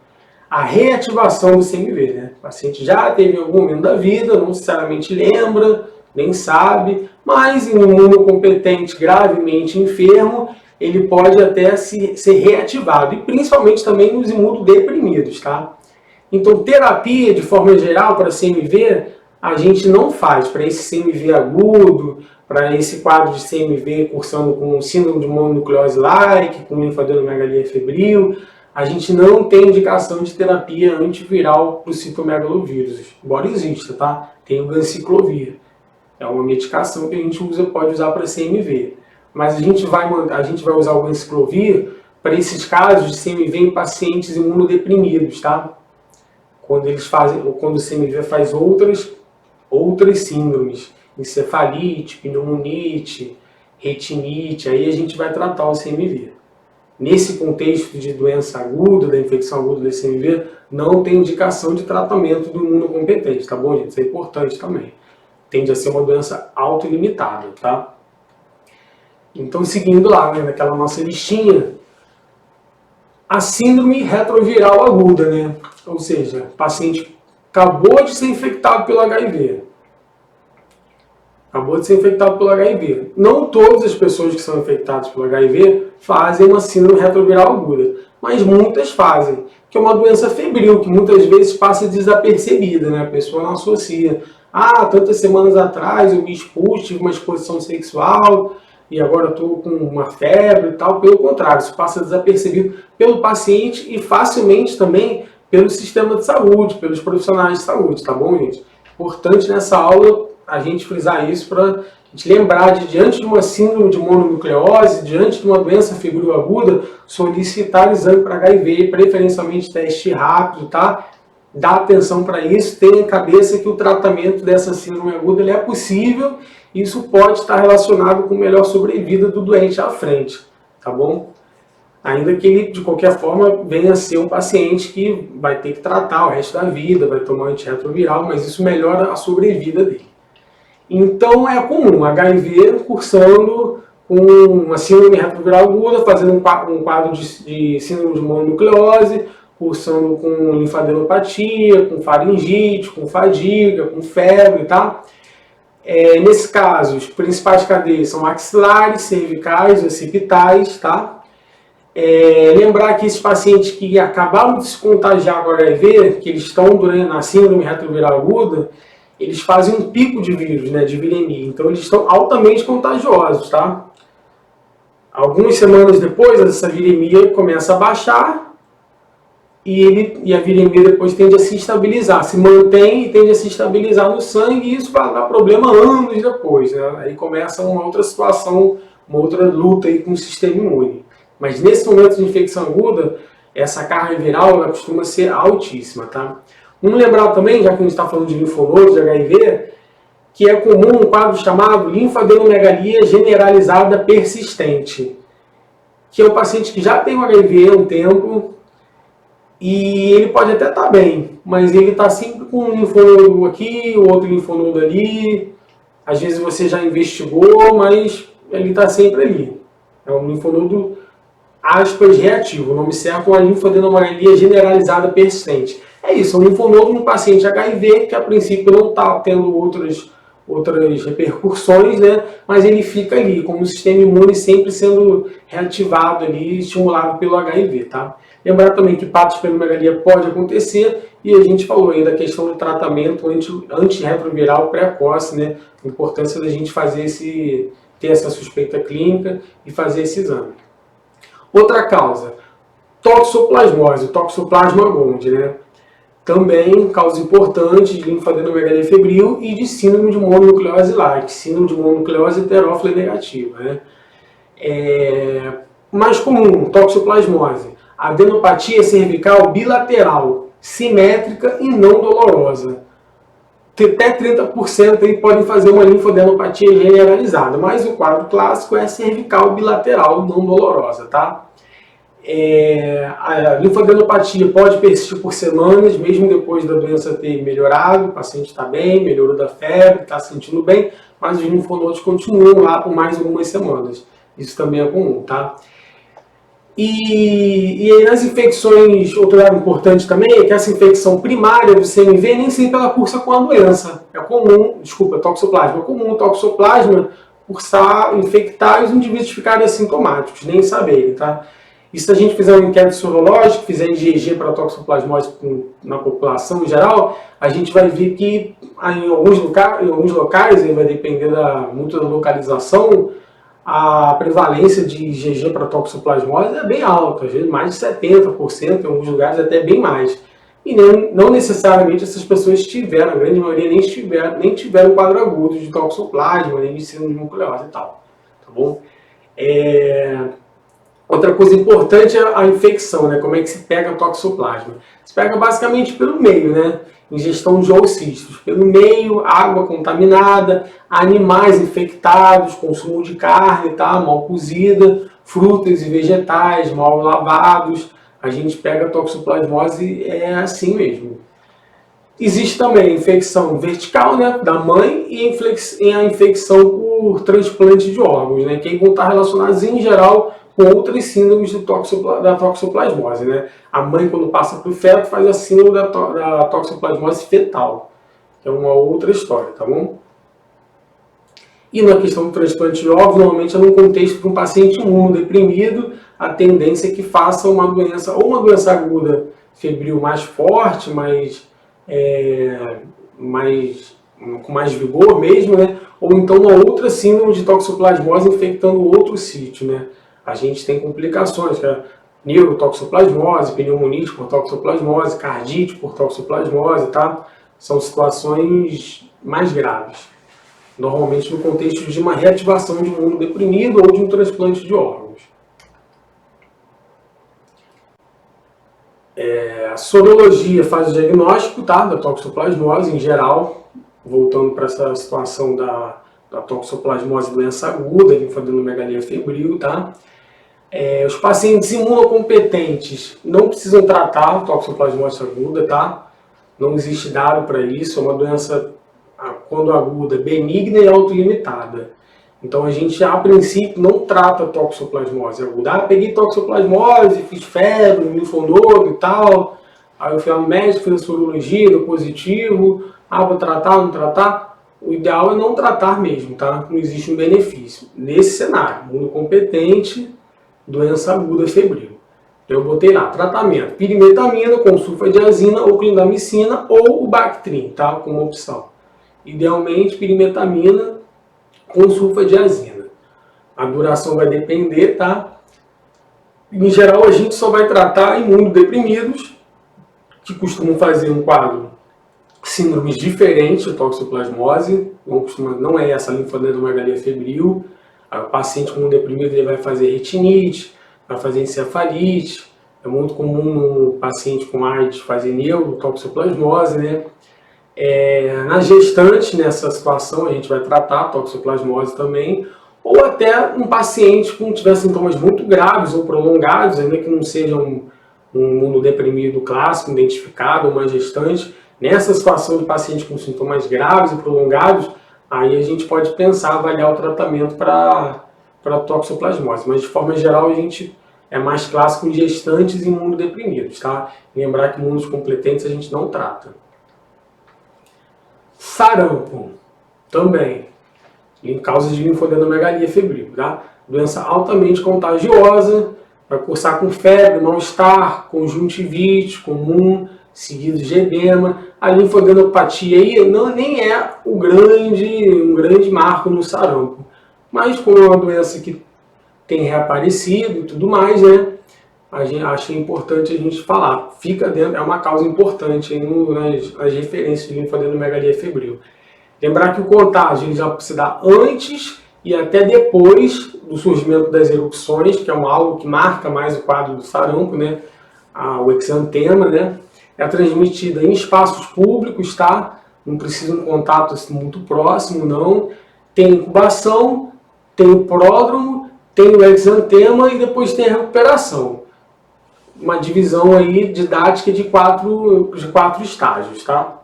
a reativação do CMV. Né? O paciente já teve algum momento da vida, não necessariamente lembra, nem sabe, mas em um imunocompetente gravemente enfermo, ele pode até ser reativado, e principalmente também nos imunodeprimidos, tá? Então, terapia, de forma geral, para CMV, a gente não faz. Para esse CMV agudo, para esse quadro de CMV cursando com síndrome de mononucleose-like, com linfadenomegalia febril, a gente não tem indicação de terapia antiviral para o citomegalovírus, embora exista, tá? Tem o ganciclovir. É uma medicação que a gente pode usar para CMV. Mas a gente vai usar o ganciclovir para esses casos de CMV em pacientes imunodeprimidos, tá? Quando o CMV faz outras síndromes, encefalite, pneumonite, retinite, aí a gente vai tratar o CMV. Nesse contexto de doença aguda, da infecção aguda do CMV, não tem indicação de tratamento do imunocompetente, tá bom, gente? Isso é importante também. Tende a ser uma doença autolimitada, tá? Então, seguindo lá, né, naquela nossa listinha, a síndrome retroviral aguda, né? Ou seja, o paciente acabou de ser infectado pelo HIV. Acabou de ser infectado pelo HIV. Não todas as pessoas que são infectadas pelo HIV fazem uma síndrome retroviral aguda, mas muitas fazem, que é uma doença febril, que muitas vezes passa desapercebida, né? A pessoa não associa. Ah, tantas semanas atrás eu me expus, tive uma exposição sexual e agora estou com uma febre e tal. Pelo contrário, isso passa desapercebido pelo paciente e facilmente também pelo sistema de saúde, pelos profissionais de saúde, tá bom, gente? Importante nessa aula a gente frisar isso para a gente lembrar de, diante de uma síndrome de mononucleose, diante de uma doença febril aguda, solicitar exame para HIV, preferencialmente teste rápido, tá? Dá atenção para isso, tenha em cabeça que o tratamento dessa síndrome aguda ele é possível e isso pode estar relacionado com melhor sobrevida do doente à frente, tá bom? Ainda que ele, de qualquer forma, venha a ser um paciente que vai ter que tratar o resto da vida, vai tomar antirretroviral, mas isso melhora a sobrevida dele. Então é comum, HIV cursando com uma síndrome retroviral aguda, fazendo um quadro de síndrome de mononucleose, cursando com linfadenopatia, com faringite, com fadiga, com febre, tá? Nesse caso, os principais cadeias são maxilares, cervicais, occipitais, tá? Lembrar que esses pacientes que acabaram de se contagiar com HIV, que eles estão na síndrome retroviral aguda, eles fazem um pico de vírus, né, de viremia. Então eles estão altamente contagiosos, tá? Algumas semanas depois, essa viremia começa a baixar e a viremia depois tende a se estabilizar, se mantém e tende a se estabilizar no sangue e isso vai dar problema anos depois, né? Aí começa uma outra situação, uma outra luta aí com o sistema imune. Mas nesse momento de infecção aguda, essa carga viral ela costuma ser altíssima, tá? Vamos lembrar também, já que a gente está falando de linfonodos, de HIV, que é comum um quadro chamado linfadenomegalia generalizada persistente, que é o paciente que já tem o HIV há um tempo e ele pode até estar bem, mas ele está sempre com um linfonodo aqui, o outro linfonodo ali, às vezes você já investigou, mas ele está sempre ali. É um linfonodo, aspas, reativo, o nome certo é uma linfadenomegalia generalizada persistente. É isso, um linfonodo no paciente HIV, que a princípio não está tendo outras repercussões, né? Mas ele fica ali, como o sistema imune sempre sendo reativado ali, estimulado pelo HIV, tá? Lembrar também que patosplenomegalia pode acontecer, e a gente falou aí da questão do tratamento antirretroviral precoce, né? A importância da gente ter essa suspeita clínica e fazer esse exame. Outra causa, toxoplasmose, toxoplasma gondii, né? Também causa importante de linfadenomegalia febril e de síndrome de mononucleose-like, síndrome de mononucleose heterófila negativa, né? Mais comum, toxoplasmose, adenopatia cervical bilateral, simétrica e não dolorosa. Até 30% aí podem fazer uma linfadenopatia generalizada, mas o quadro clássico é cervical bilateral não dolorosa, tá? A linfadenopatia pode persistir por semanas, mesmo depois da doença ter melhorado, o paciente está bem, melhorou da febre, está se sentindo bem, mas os linfonodos continuam lá por mais algumas semanas. Isso também é comum, tá? E aí nas infecções, outro dado importante também é que essa infecção primária do CMV nem sempre ela cursa com a doença. É comum, toxoplasma. É comum o toxoplasma cursar, infectar e os indivíduos ficarem assintomáticos, nem saberem, tá? E se a gente fizer um inquérito sorológico, fizer IgG para toxoplasmose na população em geral, a gente vai ver que em alguns locais, vai depender muito da localização, a prevalência de IgG para toxoplasmose é bem alta, às vezes mais de 70%, em alguns lugares até bem mais. E não necessariamente essas pessoas tiveram, a grande maioria nem tiveram quadro agudo de toxoplasma, nem de síndrome de nucleose e tal. Tá bom? Outra coisa importante é a infecção, né? Como é que se pega o toxoplasma? Se pega basicamente pelo meio, né? Ingestão de oocistos. Pelo meio, água contaminada, animais infectados, consumo de carne, tá? Mal cozida, frutas e vegetais mal lavados. A gente pega a toxoplasmose assim mesmo. Existe também a infecção vertical, né, da mãe, e a infecção por transplante de órgãos, né, que vão estar relacionados em geral com outras síndromes da toxoplasmose. Né? A mãe, quando passa para o feto, faz a síndrome da toxoplasmose fetal, que é uma outra história, tá bom? E na questão do transplante de órgãos, normalmente é num contexto de um paciente imunodeprimido, a tendência é que faça uma doença aguda febril mais forte, com mais vigor mesmo, né? Ou então uma outra síndrome de toxoplasmose infectando outro sítio, né? A gente tem complicações, que é neurotoxoplasmose, pneumonite por toxoplasmose, cardite por toxoplasmose, tá? São situações mais graves. Normalmente no contexto de uma reativação de um imunodeprimido ou de um transplante de órgãos. A sorologia faz o diagnóstico, tá, da toxoplasmose em geral, voltando para essa situação da toxoplasmose doença aguda, linfadenomegalia febril, tá? Os pacientes imunocompetentes não precisam tratar a toxoplasmose aguda, tá? Não existe dado para isso, é uma doença, quando aguda, benigna e autolimitada. Então a gente, a princípio, não trata a toxoplasmose aguda. Peguei toxoplasmose, fiz febre, linfonodo e tal. Aí eu fui ao médico, fiz a sorologia, deu positivo. Vou tratar, não tratar? O ideal é não tratar mesmo, tá? Não existe um benefício. Nesse cenário, imunocompetente, doença aguda febril. Eu botei lá, tratamento, pirimetamina com sulfadiazina ou clindamicina ou o Bactrim, tá? Como opção. Idealmente, pirimetamina com sulfadiazina. A duração vai depender, tá? Em geral, a gente só vai tratar imunodeprimidos, que costumam fazer um quadro, síndromes diferentes de toxoplasmose, não é essa linfadenomegalia febril. O paciente imunodeprimido ele vai fazer retinite, vai fazer encefalite. É muito comum no paciente com AIDS fazer neurotoxoplasmose, né? Na gestante, nessa situação, a gente vai tratar a toxoplasmose também, ou até um paciente que tiver sintomas muito graves ou prolongados, ainda que não seja um imunodeprimido clássico, identificado, ou uma gestante. Nessa situação de paciente com sintomas graves e prolongados, aí a gente pode pensar, avaliar o tratamento para toxoplasmose. Mas de forma geral, a gente é mais clássico em gestantes e imunodeprimidos, tá? Lembrar que imunocompetentes a gente não trata. Sarampo, também, em causa de linfadenomegalia febril, tá? Doença altamente contagiosa, vai cursar com febre, mal-estar, conjuntivite comum, seguido de edema. A linfadenopatia aí nem é um grande marco no sarampo, mas como é uma doença que tem reaparecido e tudo mais, né? Achei importante a gente falar. Fica dentro, é uma causa importante aí nas referências de linfadenomegalia febril. Lembrar que o contágio já se dá antes e até depois do surgimento das erupções, que é algo que marca mais o quadro do sarampo, né? O exantema, né? É transmitida em espaços públicos, tá? Não precisa um contato assim, muito próximo, não. Tem incubação, tem o pródromo, tem o exantema e depois tem a recuperação. uma divisão aí didática de quatro estágios, tá?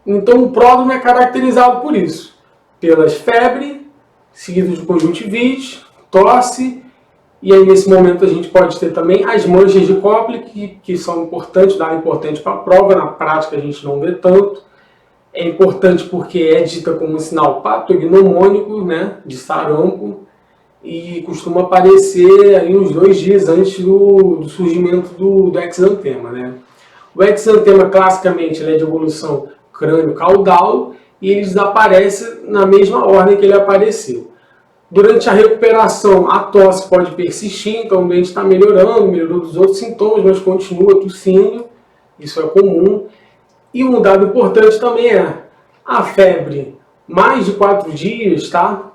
Então o pródromo é caracterizado por isso, pelas febre, seguido de conjuntivite, tosse, e aí nesse momento a gente pode ter também as manchas de Koplik, que são importantes, dá importante para a prova, na prática a gente não vê tanto. É importante porque é dita como um sinal patognomônico, né, de sarampo, e costuma aparecer aí uns 2 dias antes do surgimento do exantema, né? O exantema, classicamente, ele é de evolução crânio-caudal e ele desaparece na mesma ordem que ele apareceu. Durante a recuperação, a tosse pode persistir, então o doente está melhorou dos outros sintomas, mas continua tossindo, isso é comum. E um dado importante também é a febre, mais de 4 dias, tá?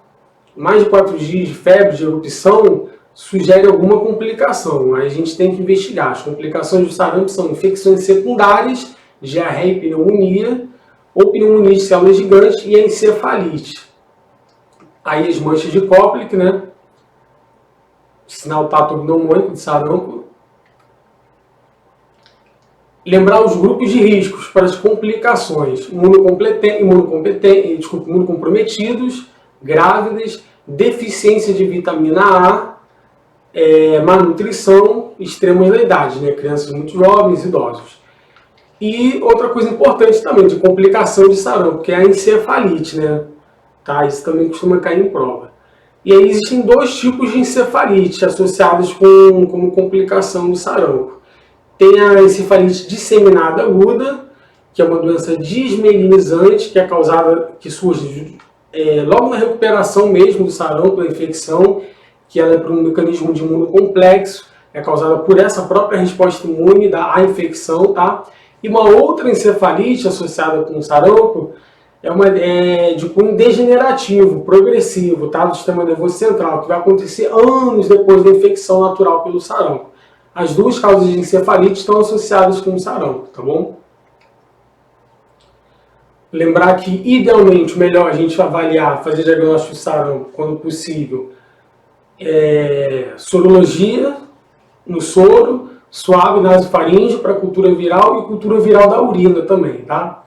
Mais de 4 dias de febre, de erupção, sugere alguma complicação. Aí a gente tem que investigar. As complicações do sarampo são infecções secundárias, diarreia e pneumonia, ou pneumonia de células gigantes e a encefalite. Aí as manchas de Koplik, né? Sinal patognomônico de sarampo. Lembrar os grupos de riscos para as complicações: imunocomprometidos, grávidas, deficiência de vitamina A, malnutrição, extremos da idade, né? Crianças muito jovens, idosos. E outra coisa importante também, de complicação de sarampo, que é a encefalite, né? Tá? Isso também costuma cair em prova. E aí existem 2 tipos de encefalite associados com complicação do sarampo. Tem a encefalite disseminada aguda, que é uma doença desmielinizante, que é causada, que surge logo na recuperação mesmo do sarampo, da infecção, que ela é por um mecanismo de imunocomplexo, é causada por essa própria resposta imune à infecção, tá? E uma outra encefalite associada com o sarampo é de cunho degenerativo, progressivo, tá? Do sistema nervoso central, que vai acontecer anos depois da infecção natural pelo sarampo. As 2 causas de encefalite estão associadas com o sarampo, tá bom? Lembrar que, idealmente, o melhor a gente avaliar, fazer diagnóstico de sarampo, quando possível, sorologia no soro, suave nasofaríngeo para cultura viral e cultura viral da urina também, tá?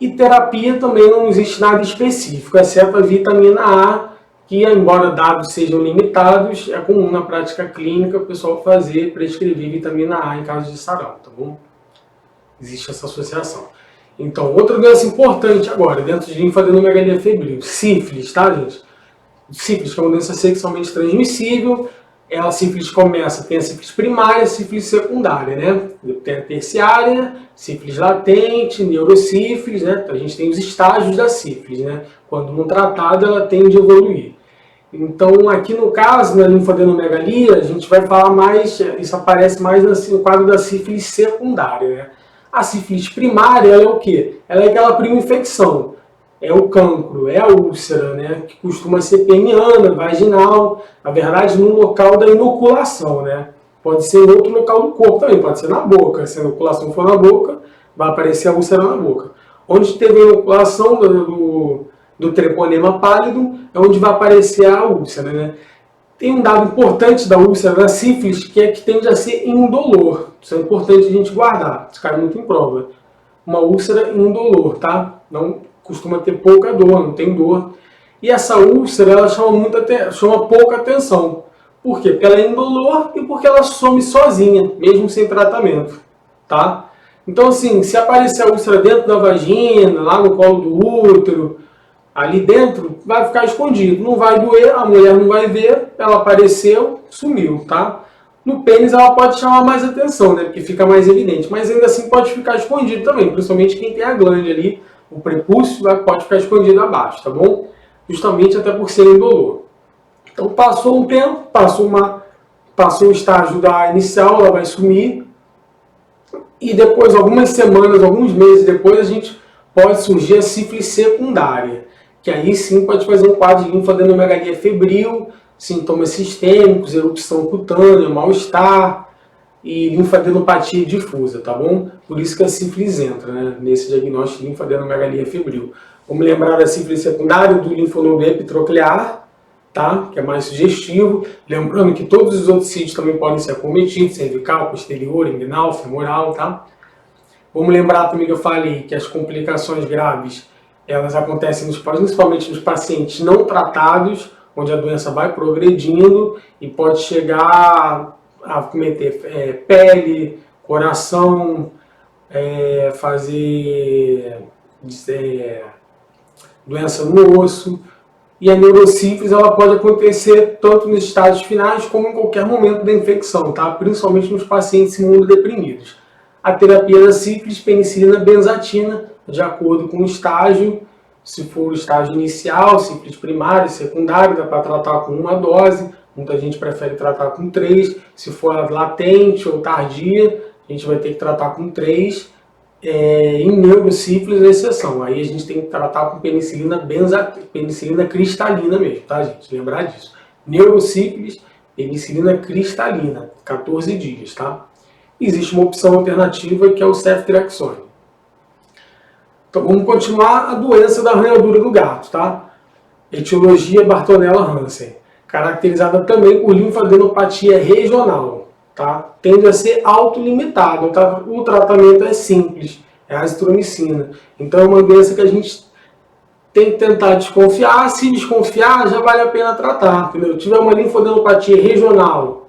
E terapia também não existe nada específico, exceto a vitamina A, que, embora dados sejam limitados, é comum na prática clínica o pessoal prescrever vitamina A em caso de sarampo, tá bom? Existe essa associação. Então, outra doença importante agora, dentro de linfadenomegalia febril, sífilis, tá, gente? Sífilis, que é uma doença sexualmente transmissível. A sífilis tem a sífilis primária e a sífilis secundária, né? Tem a terciária, sífilis latente, neurosífilis, né? Então, a gente tem os estágios da sífilis, né? Quando não tratada, ela tende a evoluir. Então, aqui no caso, na linfadenomegalia, a gente vai falar mais, isso aparece mais no quadro da sífilis secundária, né? A sífilis primária, ela é o quê? Ela é aquela prima infecção. É o cancro, é a úlcera, né? Que costuma ser peniana, vaginal, na verdade, no local da inoculação, né? Pode ser em outro local do corpo também, pode ser na boca. Se a inoculação for na boca, vai aparecer a úlcera na boca. Onde teve a inoculação do treponema pálido, é onde vai aparecer a úlcera, né? Tem um dado importante da úlcera da sífilis, que é que tende a ser indolor. Isso é importante a gente guardar, isso cai muito em prova. Uma úlcera indolor, tá? Não costuma ter pouca dor, não tem dor. E essa úlcera, ela chama pouca atenção. Por quê? Porque ela é indolor e porque ela some sozinha, mesmo sem tratamento, tá? Então, assim, se aparecer a úlcera dentro da vagina, lá no colo do útero, ali dentro, vai ficar escondido. Não vai doer, a mulher não vai ver, ela apareceu, sumiu, tá? No pênis ela pode chamar mais atenção, né? Porque fica mais evidente. Mas ainda assim pode ficar escondido também, principalmente quem tem a glande ali, o prepúcio pode ficar escondido abaixo, tá bom? Justamente até por ser indolor. Então passou um tempo, passou o estágio da inicial, ela vai sumir. E depois, algumas semanas, alguns meses depois, a gente pode surgir a sífilis secundária, que aí sim pode fazer um quadro de linfadenomegalia febril, sintomas sistêmicos, erupção cutânea, mal-estar e linfadenopatia difusa, tá bom? Por isso que a sífilis entra, né, nesse diagnóstico de linfadenomegalia febril. Vamos lembrar da sífilis secundária, do linfonodo epitroclear, tá? Que é mais sugestivo. Lembrando que todos os outros sítios também podem ser acometidos, cervical, posterior, inguinal, femoral, tá? Vamos lembrar também que eu falei que as complicações graves, elas acontecem principalmente nos pacientes não tratados, onde a doença vai progredindo e pode chegar a cometer pele, coração, fazer doença no osso. E a neurosífilis ela pode acontecer tanto nos estágios finais como em qualquer momento da infecção, tá? Principalmente nos pacientes imunodeprimidos. A terapia da sífilis, penicilina, benzatina, de acordo com o estágio. Se for o estágio inicial, sífilis primária, secundária, dá para tratar com uma dose. Muita gente prefere tratar com 3. Se for latente ou tardia, a gente vai ter que tratar com 3. Em neurosífilis, a exceção. Aí a gente tem que tratar com penicilina cristalina mesmo, tá, gente? Lembrar disso. Neurosífilis, penicilina cristalina, 14 dias, tá? Existe uma opção alternativa que é o ceftriaxone. Então vamos continuar a doença da arranhadura do gato, tá? Etiologia Bartonella Hansen, caracterizada também por linfadenopatia regional, tá? Tende a ser autolimitado, tá? O tratamento é simples, é a azitromicina. Então é uma doença que a gente tem que tentar desconfiar. Se desconfiar, já vale a pena tratar, entendeu? Tiver uma linfadenopatia regional,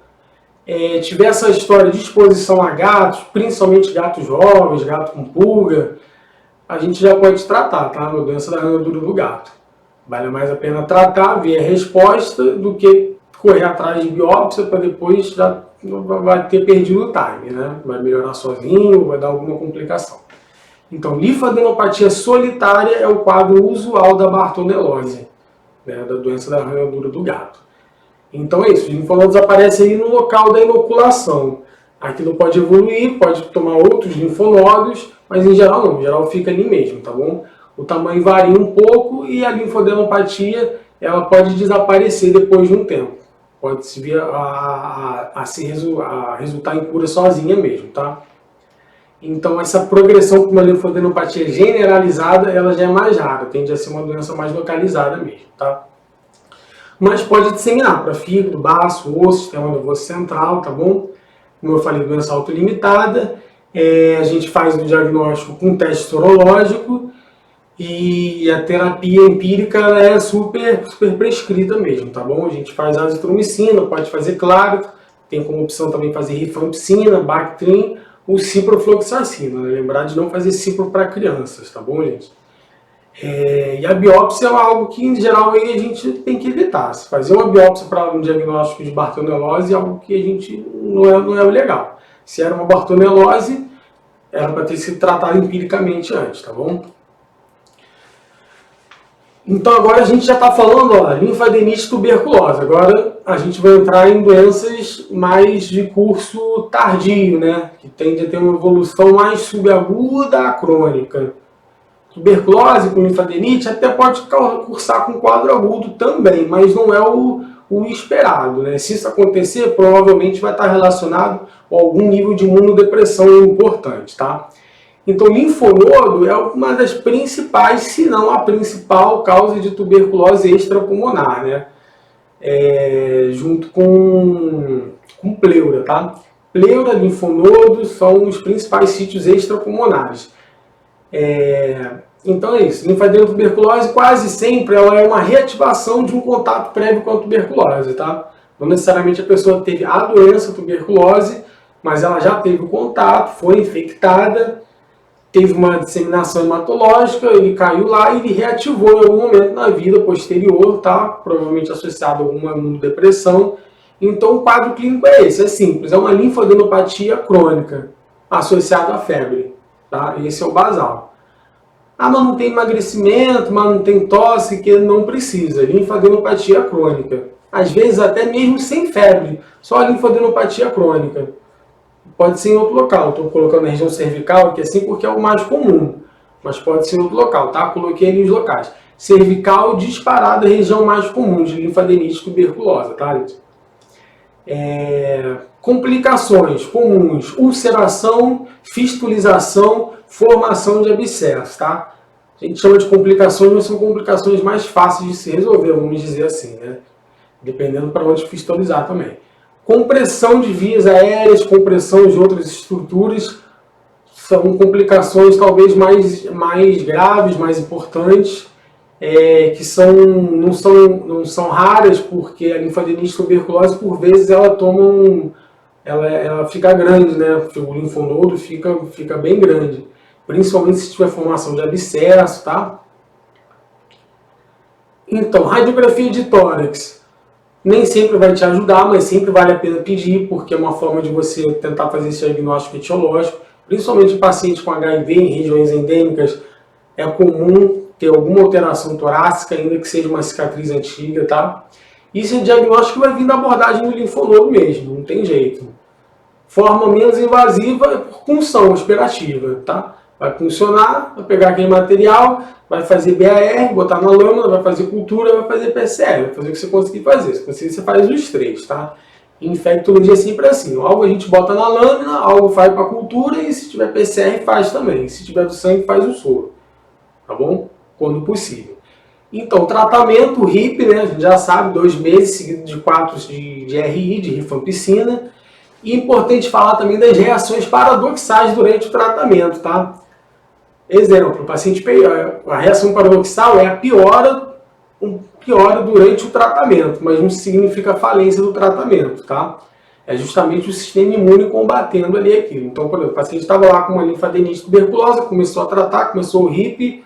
tiver essa história de exposição a gatos, principalmente gatos jovens, gato com pulga, a gente já pode tratar, tá? A doença da arranhadura do gato. Vale mais a pena tratar, ver a resposta, do que correr atrás de biópsia para depois já vai ter perdido o time, né? Vai melhorar sozinho, vai dar alguma complicação. Então, linfadenopatia solitária é o quadro usual da bartonelose, né? Da doença da arranhadura do gato. Então é isso, os linfonodos aparecem aí no local da inoculação. Aquilo pode evoluir, pode tomar outros linfonodos, mas em geral não, em geral fica ali mesmo, tá bom? O tamanho varia um pouco e a linfadenopatia ela pode desaparecer depois de um tempo. Pode se vir a resultar em cura sozinha mesmo, tá? Então essa progressão para uma linfadenopatia generalizada, ela já é mais rara, tende a ser uma doença mais localizada mesmo, tá? Mas pode disseminar para fígado, baço, osso, sistema nervoso central, tá bom? Como eu falei, doença autolimitada. A gente faz o diagnóstico com teste sorológico e a terapia empírica é super prescrita mesmo, tá bom? A gente faz azitromicina, pode fazer claro, tem como opção também fazer rifampicina, Bactrim ou ciprofloxacina, né? Lembrar de não fazer cipro para crianças, tá bom, gente? E a biópsia é algo que, em geral, aí a gente tem que evitar. Se fazer uma biópsia para um diagnóstico de bartonelose é algo que a gente não é legal. Se era uma bartonelose, era para ter sido tratado empiricamente antes, tá bom? Então agora a gente já está falando, ó, linfadenite e tuberculose. Agora a gente vai entrar em doenças mais de curso tardio, né? Que tende a ter uma evolução mais subaguda a crônica. Tuberculose com linfadenite até pode cursar com quadro agudo também, mas não é o esperado, né? Se isso acontecer, provavelmente vai estar relacionado a algum nível de imunodepressão importante, tá? Então, linfonodo é uma das principais, se não a principal causa de tuberculose extrapulmonar, né? Junto com pleura, tá? Pleura, linfonodo são os principais sítios extrapulmonares. Então é isso, linfadenocituberculose quase sempre ela é uma reativação de um contato prévio com a tuberculose, tá? Não necessariamente a pessoa teve a doença tuberculose, mas ela já teve o contato, foi infectada, teve uma disseminação hematológica, ele caiu lá e ele reativou em algum momento na vida posterior, tá? Provavelmente associado a alguma imunodepressão. Então o quadro clínico é esse, é simples, é uma linfadenopatia crônica associada à febre, tá? Esse é o basal. Ah, mas não tem emagrecimento, mas não tem tosse, que não precisa. Linfadenopatia crônica. Às vezes até mesmo sem febre, só a linfadenopatia crônica. Pode ser em outro local. Estou colocando na região cervical aqui assim porque é o mais comum. Mas pode ser em outro local, tá? Coloquei ali os locais. Cervical disparada, a região mais comum de linfadenite e tuberculose, tá, gente? Complicações comuns: ulceração, fistulização, formação de abscesso, tá? A gente chama de complicações, mas são complicações mais fáceis de se resolver, vamos dizer assim, né? dependendo para onde pistolizar também. Compressão de vias aéreas, compressão de outras estruturas, são complicações talvez mais graves, mais importantes, que não são raras, porque a linfadenite tuberculose, por vezes, ela fica grande, né? O linfonodo fica bem grande, principalmente se tiver formação de abscesso, tá? Então, radiografia de tórax nem sempre vai te ajudar, mas sempre vale a pena pedir, porque é uma forma de você tentar fazer esse diagnóstico etiológico, principalmente em pacientes com HIV em regiões endêmicas. É comum ter alguma alteração torácica, ainda que seja uma cicatriz antiga, tá? Isso é diagnóstico que vai vir da abordagem do linfonodo mesmo, não tem jeito. Forma menos invasiva é por punção aspirativa, tá? Vai funcionar, vai pegar aquele material, vai fazer BAR, botar na lâmina, vai fazer cultura, vai fazer PCR, vai fazer o que você conseguir fazer. Se conseguir, você faz os três, tá? Em infectologia é sempre assim, algo a gente bota na lâmina, algo faz para cultura e se tiver PCR faz também. Se tiver do sangue faz o soro, tá bom? Quando possível. Então, tratamento RIP, né? A gente já sabe, 2 meses seguido de 4 de RI, de rifampicina. E é importante falar também das reações paradoxais durante o tratamento, tá? Exemplo, o paciente, a reação paradoxal é a piora durante o tratamento, mas não significa falência do tratamento, tá? É justamente o sistema imune combatendo ali aquilo. Então, por exemplo, o paciente estava lá com uma linfadenite tuberculosa, começou a tratar, começou o RIP,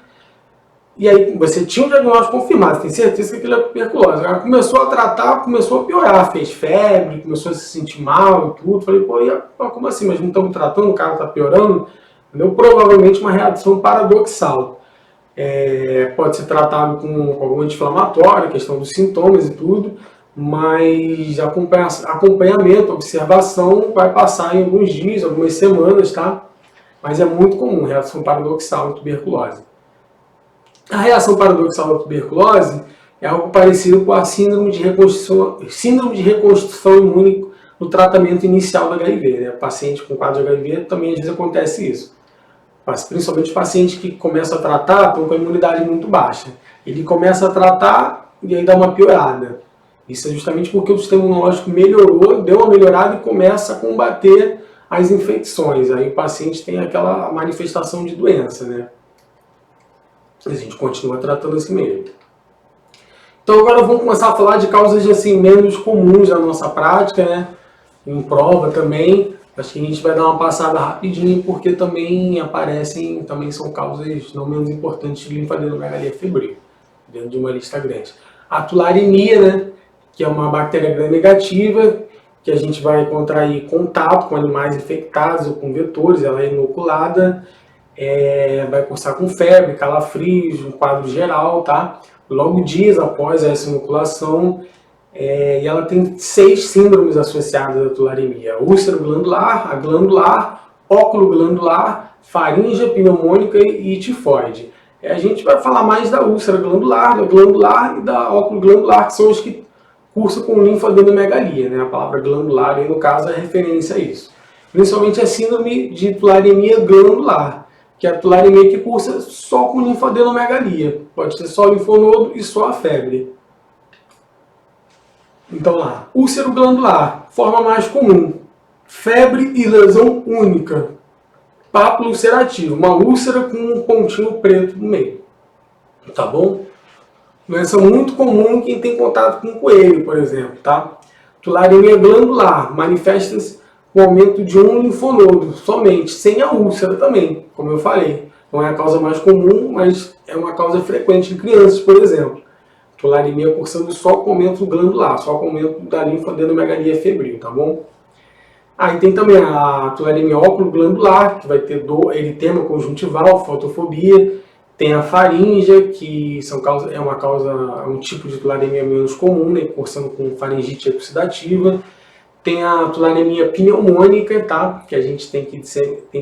e aí você tinha um diagnóstico confirmado, tem certeza que aquilo é tuberculose. Ela começou a tratar, começou a piorar, fez febre, começou a se sentir mal e tudo. Falei, pô, como assim? Mas não estamos tratando, o cara está piorando? Entendeu? Provavelmente uma reação paradoxal. Pode ser tratado com algum anti-inflamatório, questão dos sintomas e tudo, mas acompanhamento, observação vai passar em alguns dias, algumas semanas, tá? Mas é muito comum, reação paradoxal em tuberculose. A reação paradoxal da tuberculose é algo parecido com a síndrome de reconstrução imune no tratamento inicial do HIV. Né? Paciente com quadro de HIV também às vezes acontece isso. Principalmente pacientes que começam a tratar estão com a imunidade muito baixa. Ele começa a tratar e aí dá uma piorada. Isso é justamente porque o sistema imunológico melhorou, deu uma melhorada e começa a combater as infecções. Aí o paciente tem aquela manifestação de doença, né? A gente continua tratando assim mesmo. Então agora vamos começar a falar de causas assim, menos comuns da nossa prática, né? Em prova também. Acho que a gente vai dar uma passada rapidinho, porque também também são causas não menos importantes de linfadenomegalia febril, dentro de uma lista grande. A tularemia, né? Que é uma bactéria gram-negativa, que a gente vai contrair contato com animais infectados ou com vetores, ela é inoculada. Vai cursar com febre, calafrios, um quadro geral, tá? Logo dias após essa inoculação, e ela tem 6 síndromes associadas à tularemia: úlcera glandular, a glandular, óculo glandular, faríngea, pneumônica e tifoide. A gente vai falar mais da úlcera glandular, da glandular e da óculo glandular, que são os que cursam com linfadenomegalia, né? A palavra glandular, aí, no caso, é referência a isso. Principalmente a síndrome de tularemia glandular, que é a tularemia que cursa só com linfadenomegalia. Pode ser só linfonodo e só a febre. Então lá, úlcero glandular, forma mais comum. Febre e lesão única. Pápulo ulcerativo, uma úlcera com um pontinho preto no meio. Tá bom? Doença muito comum em quem tem contato com coelho, por exemplo, tá? Tularemia glandular, manifesta-se com aumento de um linfonodo, somente, sem a úlcera também, como eu falei. Não é a causa mais comum, mas é uma causa frequente em crianças, por exemplo. Tularemia cursando só com aumento glandular, só com aumento da linfadenomegalia febril, tá bom? E tem também a tularemia óculo glandular, que vai ter eritema conjuntival, fotofobia. Tem a faríngea, que é um tipo de tularemia menos comum, né, cursando com faringite elucidativa. Tem a tularemia pneumônica, tá? Que a gente tem que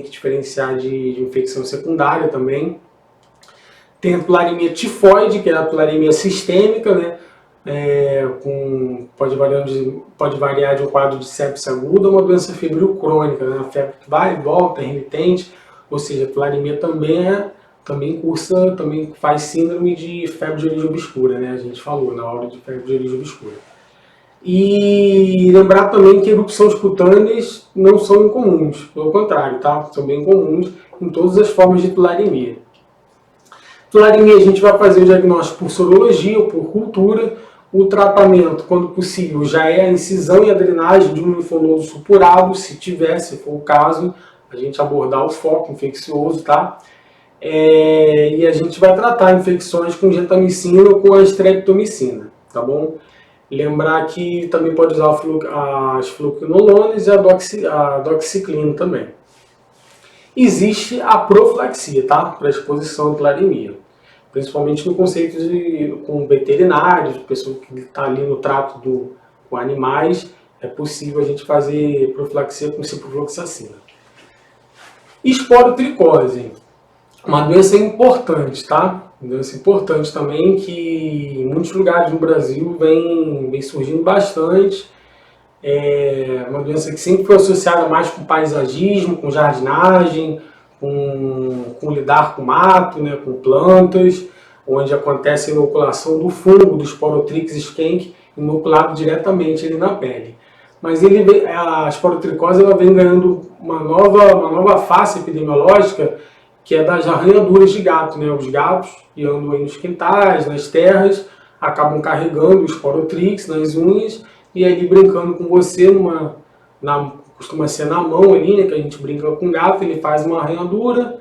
diferenciar de infecção secundária também. Tem a tularemia tifoide, que é a tularemia sistêmica, né? Pode variar de um quadro de sepse aguda a uma doença febril crônica, né? A febre que vai e volta, é remitente, ou seja, a tularemia também faz síndrome de febre de origem obscura, né? A gente falou na hora de febre de origem obscura. E lembrar também que erupções cutâneas não são incomuns, pelo contrário, tá? São bem comuns em todas as formas de tularemia. Tularemia a gente vai fazer o diagnóstico por sorologia ou por cultura. O tratamento, quando possível, já é a incisão e a drenagem de um linfonodo supurado, se tiver, se for o caso, a gente abordar o foco infeccioso, tá? E a gente vai tratar infecções com gentamicina ou com a streptomicina, tá bom? Lembrar que também pode usar as fluoquinolonas e a doxiciclina também. Existe a profilaxia, tá? Para exposição à tularemia. Principalmente no conceito com veterinários, pessoa que está ali no trato com animais, é possível a gente fazer profilaxia com ciprofloxacina. Esporotricose, uma doença importante, tá? Uma doença importante também que em muitos lugares no Brasil vem surgindo bastante. É uma doença que sempre foi associada mais com paisagismo, com jardinagem, com lidar com mato, né, com plantas, onde acontece a inoculação do fungo, do Sporotrix skunk, inoculado diretamente ali na pele. Mas a esporotricose ela vem ganhando uma nova face epidemiológica, que é das arranhaduras de gato, né? Os gatos que andam aí nos quintais, nas terras, acabam carregando o Sporotrix nas unhas e ali brincando com você, costuma ser na mão ali, né, que a gente brinca com o gato, ele faz uma arranhadura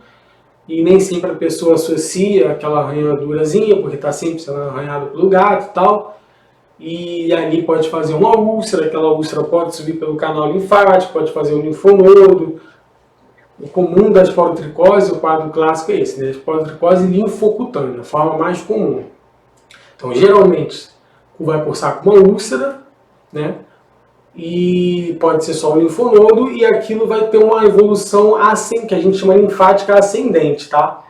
e nem sempre a pessoa associa aquela arranhadurazinha, porque está sempre sendo arranhado pelo gato e tal. E ali pode fazer uma úlcera, aquela úlcera pode subir pelo canal linfático, pode fazer um linfonodo. O comum da esporotricose, o quadro clássico é esse, né? Esporotricose linfocutânea, a forma mais comum. Então, geralmente, vai cursar com uma úlcera, né? E pode ser só um linfonodo, e aquilo vai ter uma evolução assim, que a gente chama linfática ascendente, tá?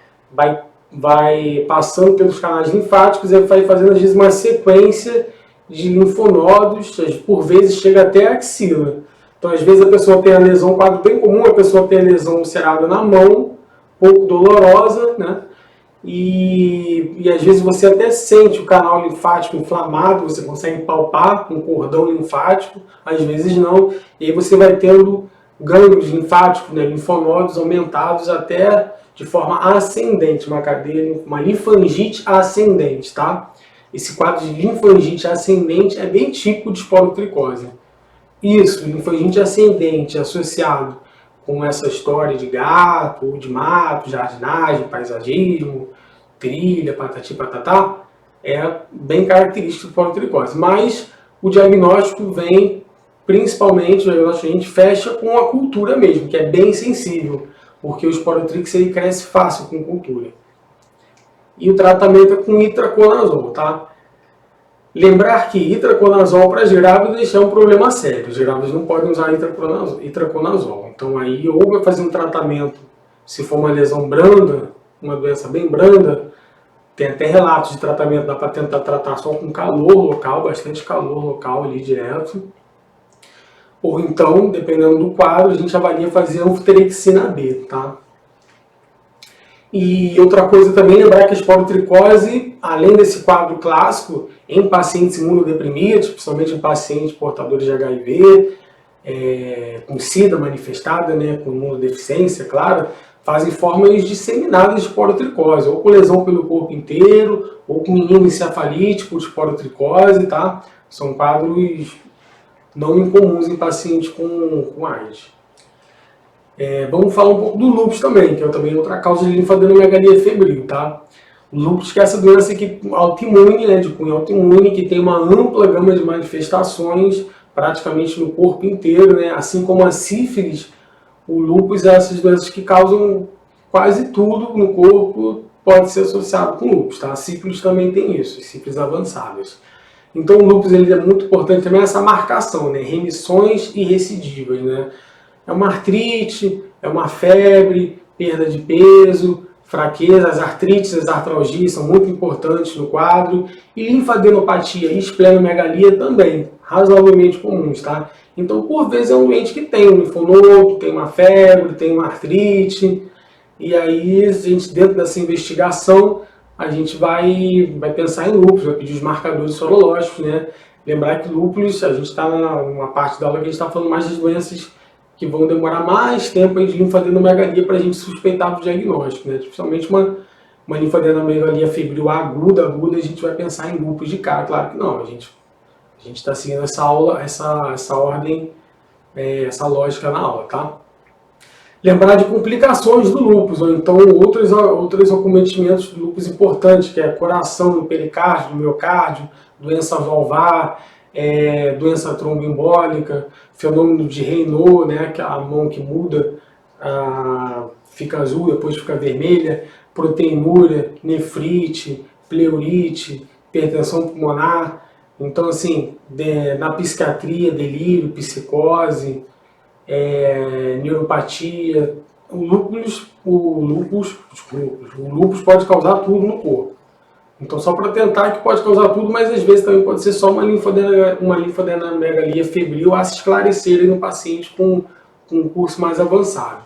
Vai passando pelos canais linfáticos e vai fazendo, às vezes, uma sequência de linfonodos, por vezes chega até a axila. Então, às vezes, a pessoa tem a lesão, um quadro bem comum, a pessoa tem a lesão ulcerada na mão, pouco dolorosa, né? E às vezes você até sente o canal linfático inflamado, você consegue palpar um cordão linfático, às vezes não, e aí você vai tendo gânglios linfáticos, né, linfonodos aumentados até de forma ascendente, uma linfangite ascendente, tá? Esse quadro de linfangite ascendente é bem típico de esporotricose. Isso, linfangite ascendente associado com essa história de gato, ou de mato, jardinagem, paisagismo, trilha, patati patatá, é bem característico do esporotricose. Mas o diagnóstico vem, principalmente, o diagnóstico a gente fecha com a cultura mesmo, que é bem sensível, porque o esporotrix ele cresce fácil com cultura. E o tratamento é com itraconazol, tá? Lembrar que itraconazol para as grávidas é um problema sério. As grávidas não podem usar itraconazol. Então aí ou vai fazer um tratamento, se for uma lesão branda, uma doença bem branda, tem até relatos de tratamento, dá para tentar tratar só com calor local, bastante calor local ali direto. Ou então, dependendo do quadro, a gente avalia fazer anfoterixina B, tá? E outra coisa também, lembrar que a esporotricose, além desse quadro clássico, em pacientes imunodeprimidos, principalmente em pacientes portadores de HIV, com SIDA manifestada, né, com imunodeficiência, claro, fazem formas disseminadas de esporotricose, ou com lesão pelo corpo inteiro, ou com menino encefalítico de esporotricose, tá? São quadros não incomuns em pacientes com AIDS. Vamos falar um pouco do lúpus também, que é também outra causa de linfadenomegalia febril, tá? O lúpus que é essa doença autoimune, né, de cunho autoimune, que tem uma ampla gama de manifestações praticamente no corpo inteiro, né? Assim como a sífilis, o lúpus é essas doenças que causam quase tudo no corpo, pode ser associado com lúpus, tá? A sífilis também tem isso, sífilis avançadas. Então o lúpus ele é muito importante também essa marcação, né? Remissões e recidivas, né? É uma artrite, é uma febre, perda de peso, fraqueza, as artrites, as artralgias são muito importantes no quadro, e linfadenopatia e esplenomegalia também, razoavelmente comuns, tá? Então, por vezes é um doente que tem um linfonodo, tem uma febre, tem uma artrite, e aí, a gente, dentro dessa investigação, a gente vai pensar em lúpus, vai pedir os marcadores sorológicos, né? Lembrar que lúpus, a gente está numa parte da aula que a gente está falando mais das doenças que vão demorar mais tempo aí de linfadenomegalia para a gente suspeitar do diagnóstico, né? Principalmente uma linfadenomegalia febril aguda, a gente vai pensar em lúpus de cara. Claro que não, a gente está seguindo essa aula, essa ordem, essa lógica na aula, tá? Lembrar de complicações do lúpus, ou então outros acometimentos do lúpus importantes, que é coração do pericárdio, do miocárdio, doença valvar, doença tromboembólica, fenômeno de Raynaud, né, que é a mão que muda, fica azul, depois fica vermelha, proteinúria, nefrite, pleurite, hipertensão pulmonar. Então, assim, na psiquiatria, delírio, psicose, neuropatia. O lúpus pode causar tudo no corpo. Então, só para tentar que pode causar tudo, mas às vezes também pode ser só uma linfadenomegalia febril a se esclarecer no paciente com um curso mais avançado.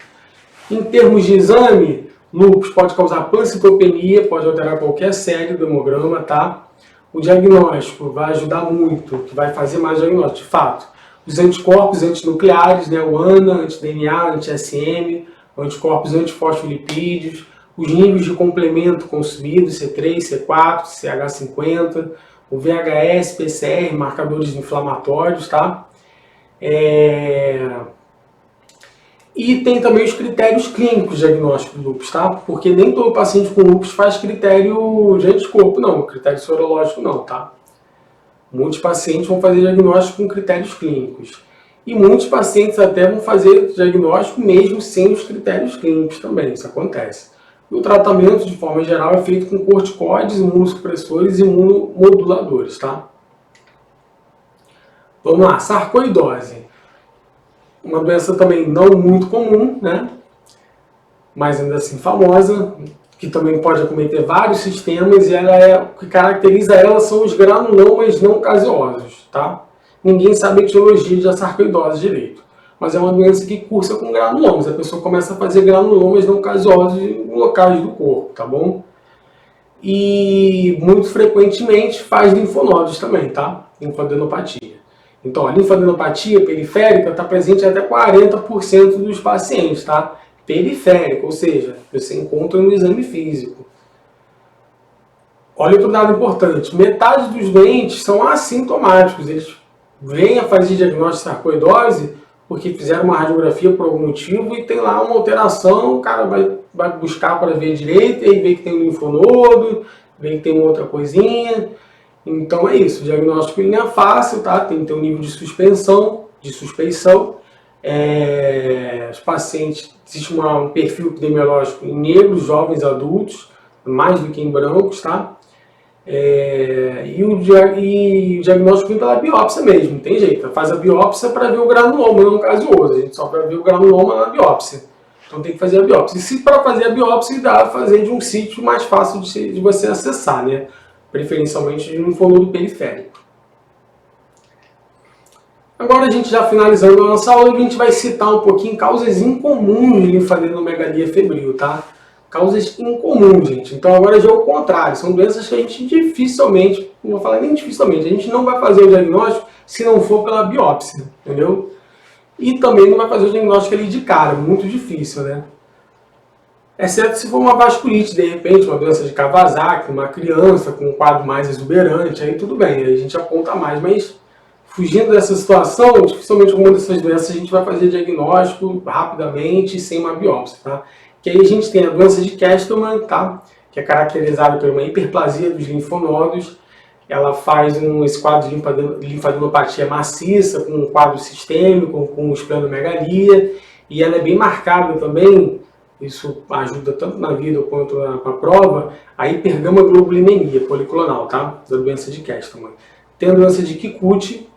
Em termos de exame, lúpus pode causar pancitopenia, pode alterar qualquer série do hemograma, tá? O diagnóstico vai ajudar muito, que vai fazer mais diagnóstico, de fato. Os anticorpos antinucleares, né, o ANA, anti-DNA, anti-SM, anticorpos antifosfolipídios, os níveis de complemento consumidos, C3, C4, CH50, o VHS, PCR, marcadores inflamatórios, tá? E tem também os critérios clínicos de diagnóstico do lúpus, tá? Porque nem todo paciente com lúpus faz critério de anticorpo, não, critério sorológico não, tá? Muitos pacientes vão fazer diagnóstico com critérios clínicos. E muitos pacientes até vão fazer diagnóstico mesmo sem os critérios clínicos também, isso acontece. E o tratamento, de forma geral, é feito com corticoides, imunossupressores e imunomoduladores, tá? Vamos lá, sarcoidose. Uma doença também não muito comum, né? Mas ainda assim famosa, que também pode acometer vários sistemas, e o que caracteriza ela são os granulomas não caseosos, tá? Ninguém sabe a etiologia da sarcoidose direito, mas é uma doença que cursa com granulomas. A pessoa começa a fazer granulomas não caseosos em locais do corpo, tá bom? E muito frequentemente faz linfonodos também, tá? Linfadenopatia. Então, a linfadenopatia periférica está presente em até 40% dos pacientes, tá? Periférica, ou seja, você encontra no exame físico. Olha outro dado importante, metade dos doentes são assintomáticos, eles vêm a fazer diagnóstico de sarcoidose porque fizeram uma radiografia por algum motivo e tem lá uma alteração, o cara vai buscar para ver direito, e aí vê que tem um linfonodo, vê que tem outra coisinha. Então é isso, o diagnóstico ele não é fácil, tá? Tem que ter um nível de suspeição. Os pacientes, existe um perfil epidemiológico em negros, jovens, adultos, mais do que em brancos, tá? E o diagnóstico vem pela biópsia mesmo, não tem jeito. Faz a biópsia para ver o granuloma não caseoso, a gente só vai ver o granuloma na biópsia. Então tem que fazer a biópsia. E se para fazer a biópsia dá fazer de um sítio mais fácil de você acessar, né? Preferencialmente de um linfonodo periférico. Agora a gente já finalizando a nossa aula, a gente vai citar um pouquinho causas incomuns de linfadenomegalia febril, tá? Causas incomuns, gente. Então agora já é o contrário, são doenças que a gente dificilmente, não vou falar nem dificilmente, a gente não vai fazer o diagnóstico se não for pela biópsia, entendeu? E também não vai fazer o diagnóstico ali de cara, muito difícil, né? Exceto se for uma vasculite, de repente, uma doença de Kawasaki, uma criança com um quadro mais exuberante, aí tudo bem, aí a gente aponta mais, mas fugindo dessa situação, dificilmente alguma dessas doenças a gente vai fazer diagnóstico rapidamente, sem uma biópsia, tá? Que aí a gente tem a doença de Castleman, tá? Que é caracterizada por uma hiperplasia dos linfonodos, ela faz esse quadro de linfadenopatia maciça, com um quadro sistêmico, com esplenomegalia, e ela é bem marcada também. Isso ajuda tanto na vida quanto na prova, a hipergamaglobulinemia policlonal, tá? Da doença de Castleman. Tem a doença de Kikuchi,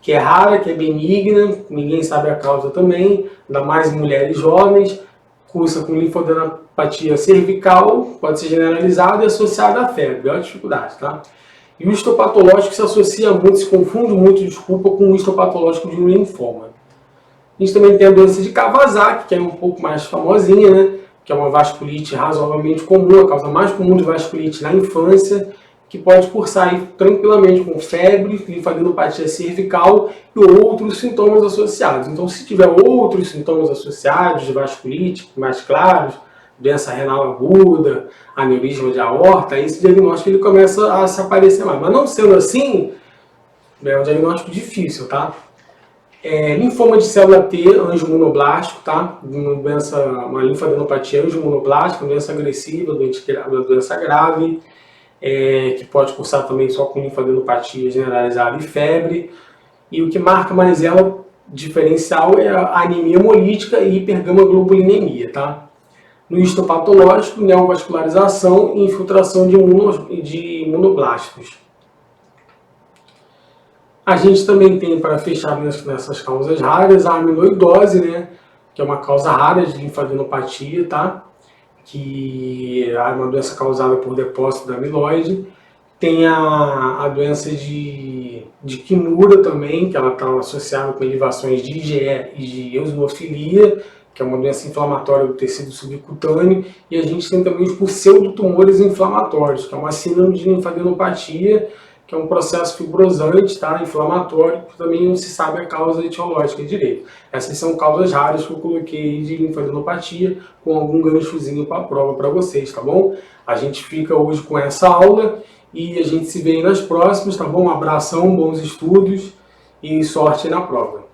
que é rara, que é benigna, ninguém sabe a causa também, ainda mais em mulheres jovens, cursa com linfadenopatia cervical, pode ser generalizada e associada à febre, olha a dificuldade, tá? E o histopatológico se associa muito, se confunde muito, desculpa, com o histopatológico de um linfoma. A gente também tem a doença de Kawasaki, que é um pouco mais famosinha, né? Que é uma vasculite razoavelmente comum, a causa mais comum de vasculite na infância, que pode cursar aí tranquilamente com febre, linfadenopatia cervical e outros sintomas associados. Então, se tiver outros sintomas associados de vasculite mais claros, doença renal aguda, aneurisma de aorta, aí esse diagnóstico ele começa a se aparecer mais. Mas não sendo assim, é um diagnóstico difícil, tá? Linfoma de célula T, angiomonoblástico, tá? Uma linfadenopatia angiomonoblástica, uma doença agressiva, uma doença grave, que pode cursar também só com linfadenopatia generalizada e febre. E o que marca mais ela, diferencial, é a anemia hemolítica e hipergamaglobulinemia, tá? No histopatológico, neovascularização e infiltração de imunoblásticos. A gente também tem, para fechar nessas causas raras, a amiloidose, né? Que é uma causa rara de linfadenopatia, tá? Que é uma doença causada por depósito da amiloide. Tem a doença de Kimura também, que ela está associada com elevações de IgE e de eosinofilia, que é uma doença inflamatória do tecido subcutâneo. E a gente tem também os pseudotumores inflamatórios, que é uma síndrome de linfadenopatia, que é um processo fibrosante, tá? Inflamatório, que também não se sabe a causa etiológica direito. Essas são causas raras que eu coloquei de linfadenopatia, com algum ganchozinho para a prova para vocês, tá bom? A gente fica hoje com essa aula e a gente se vê aí nas próximas, tá bom? Um abração, bons estudos e sorte na prova.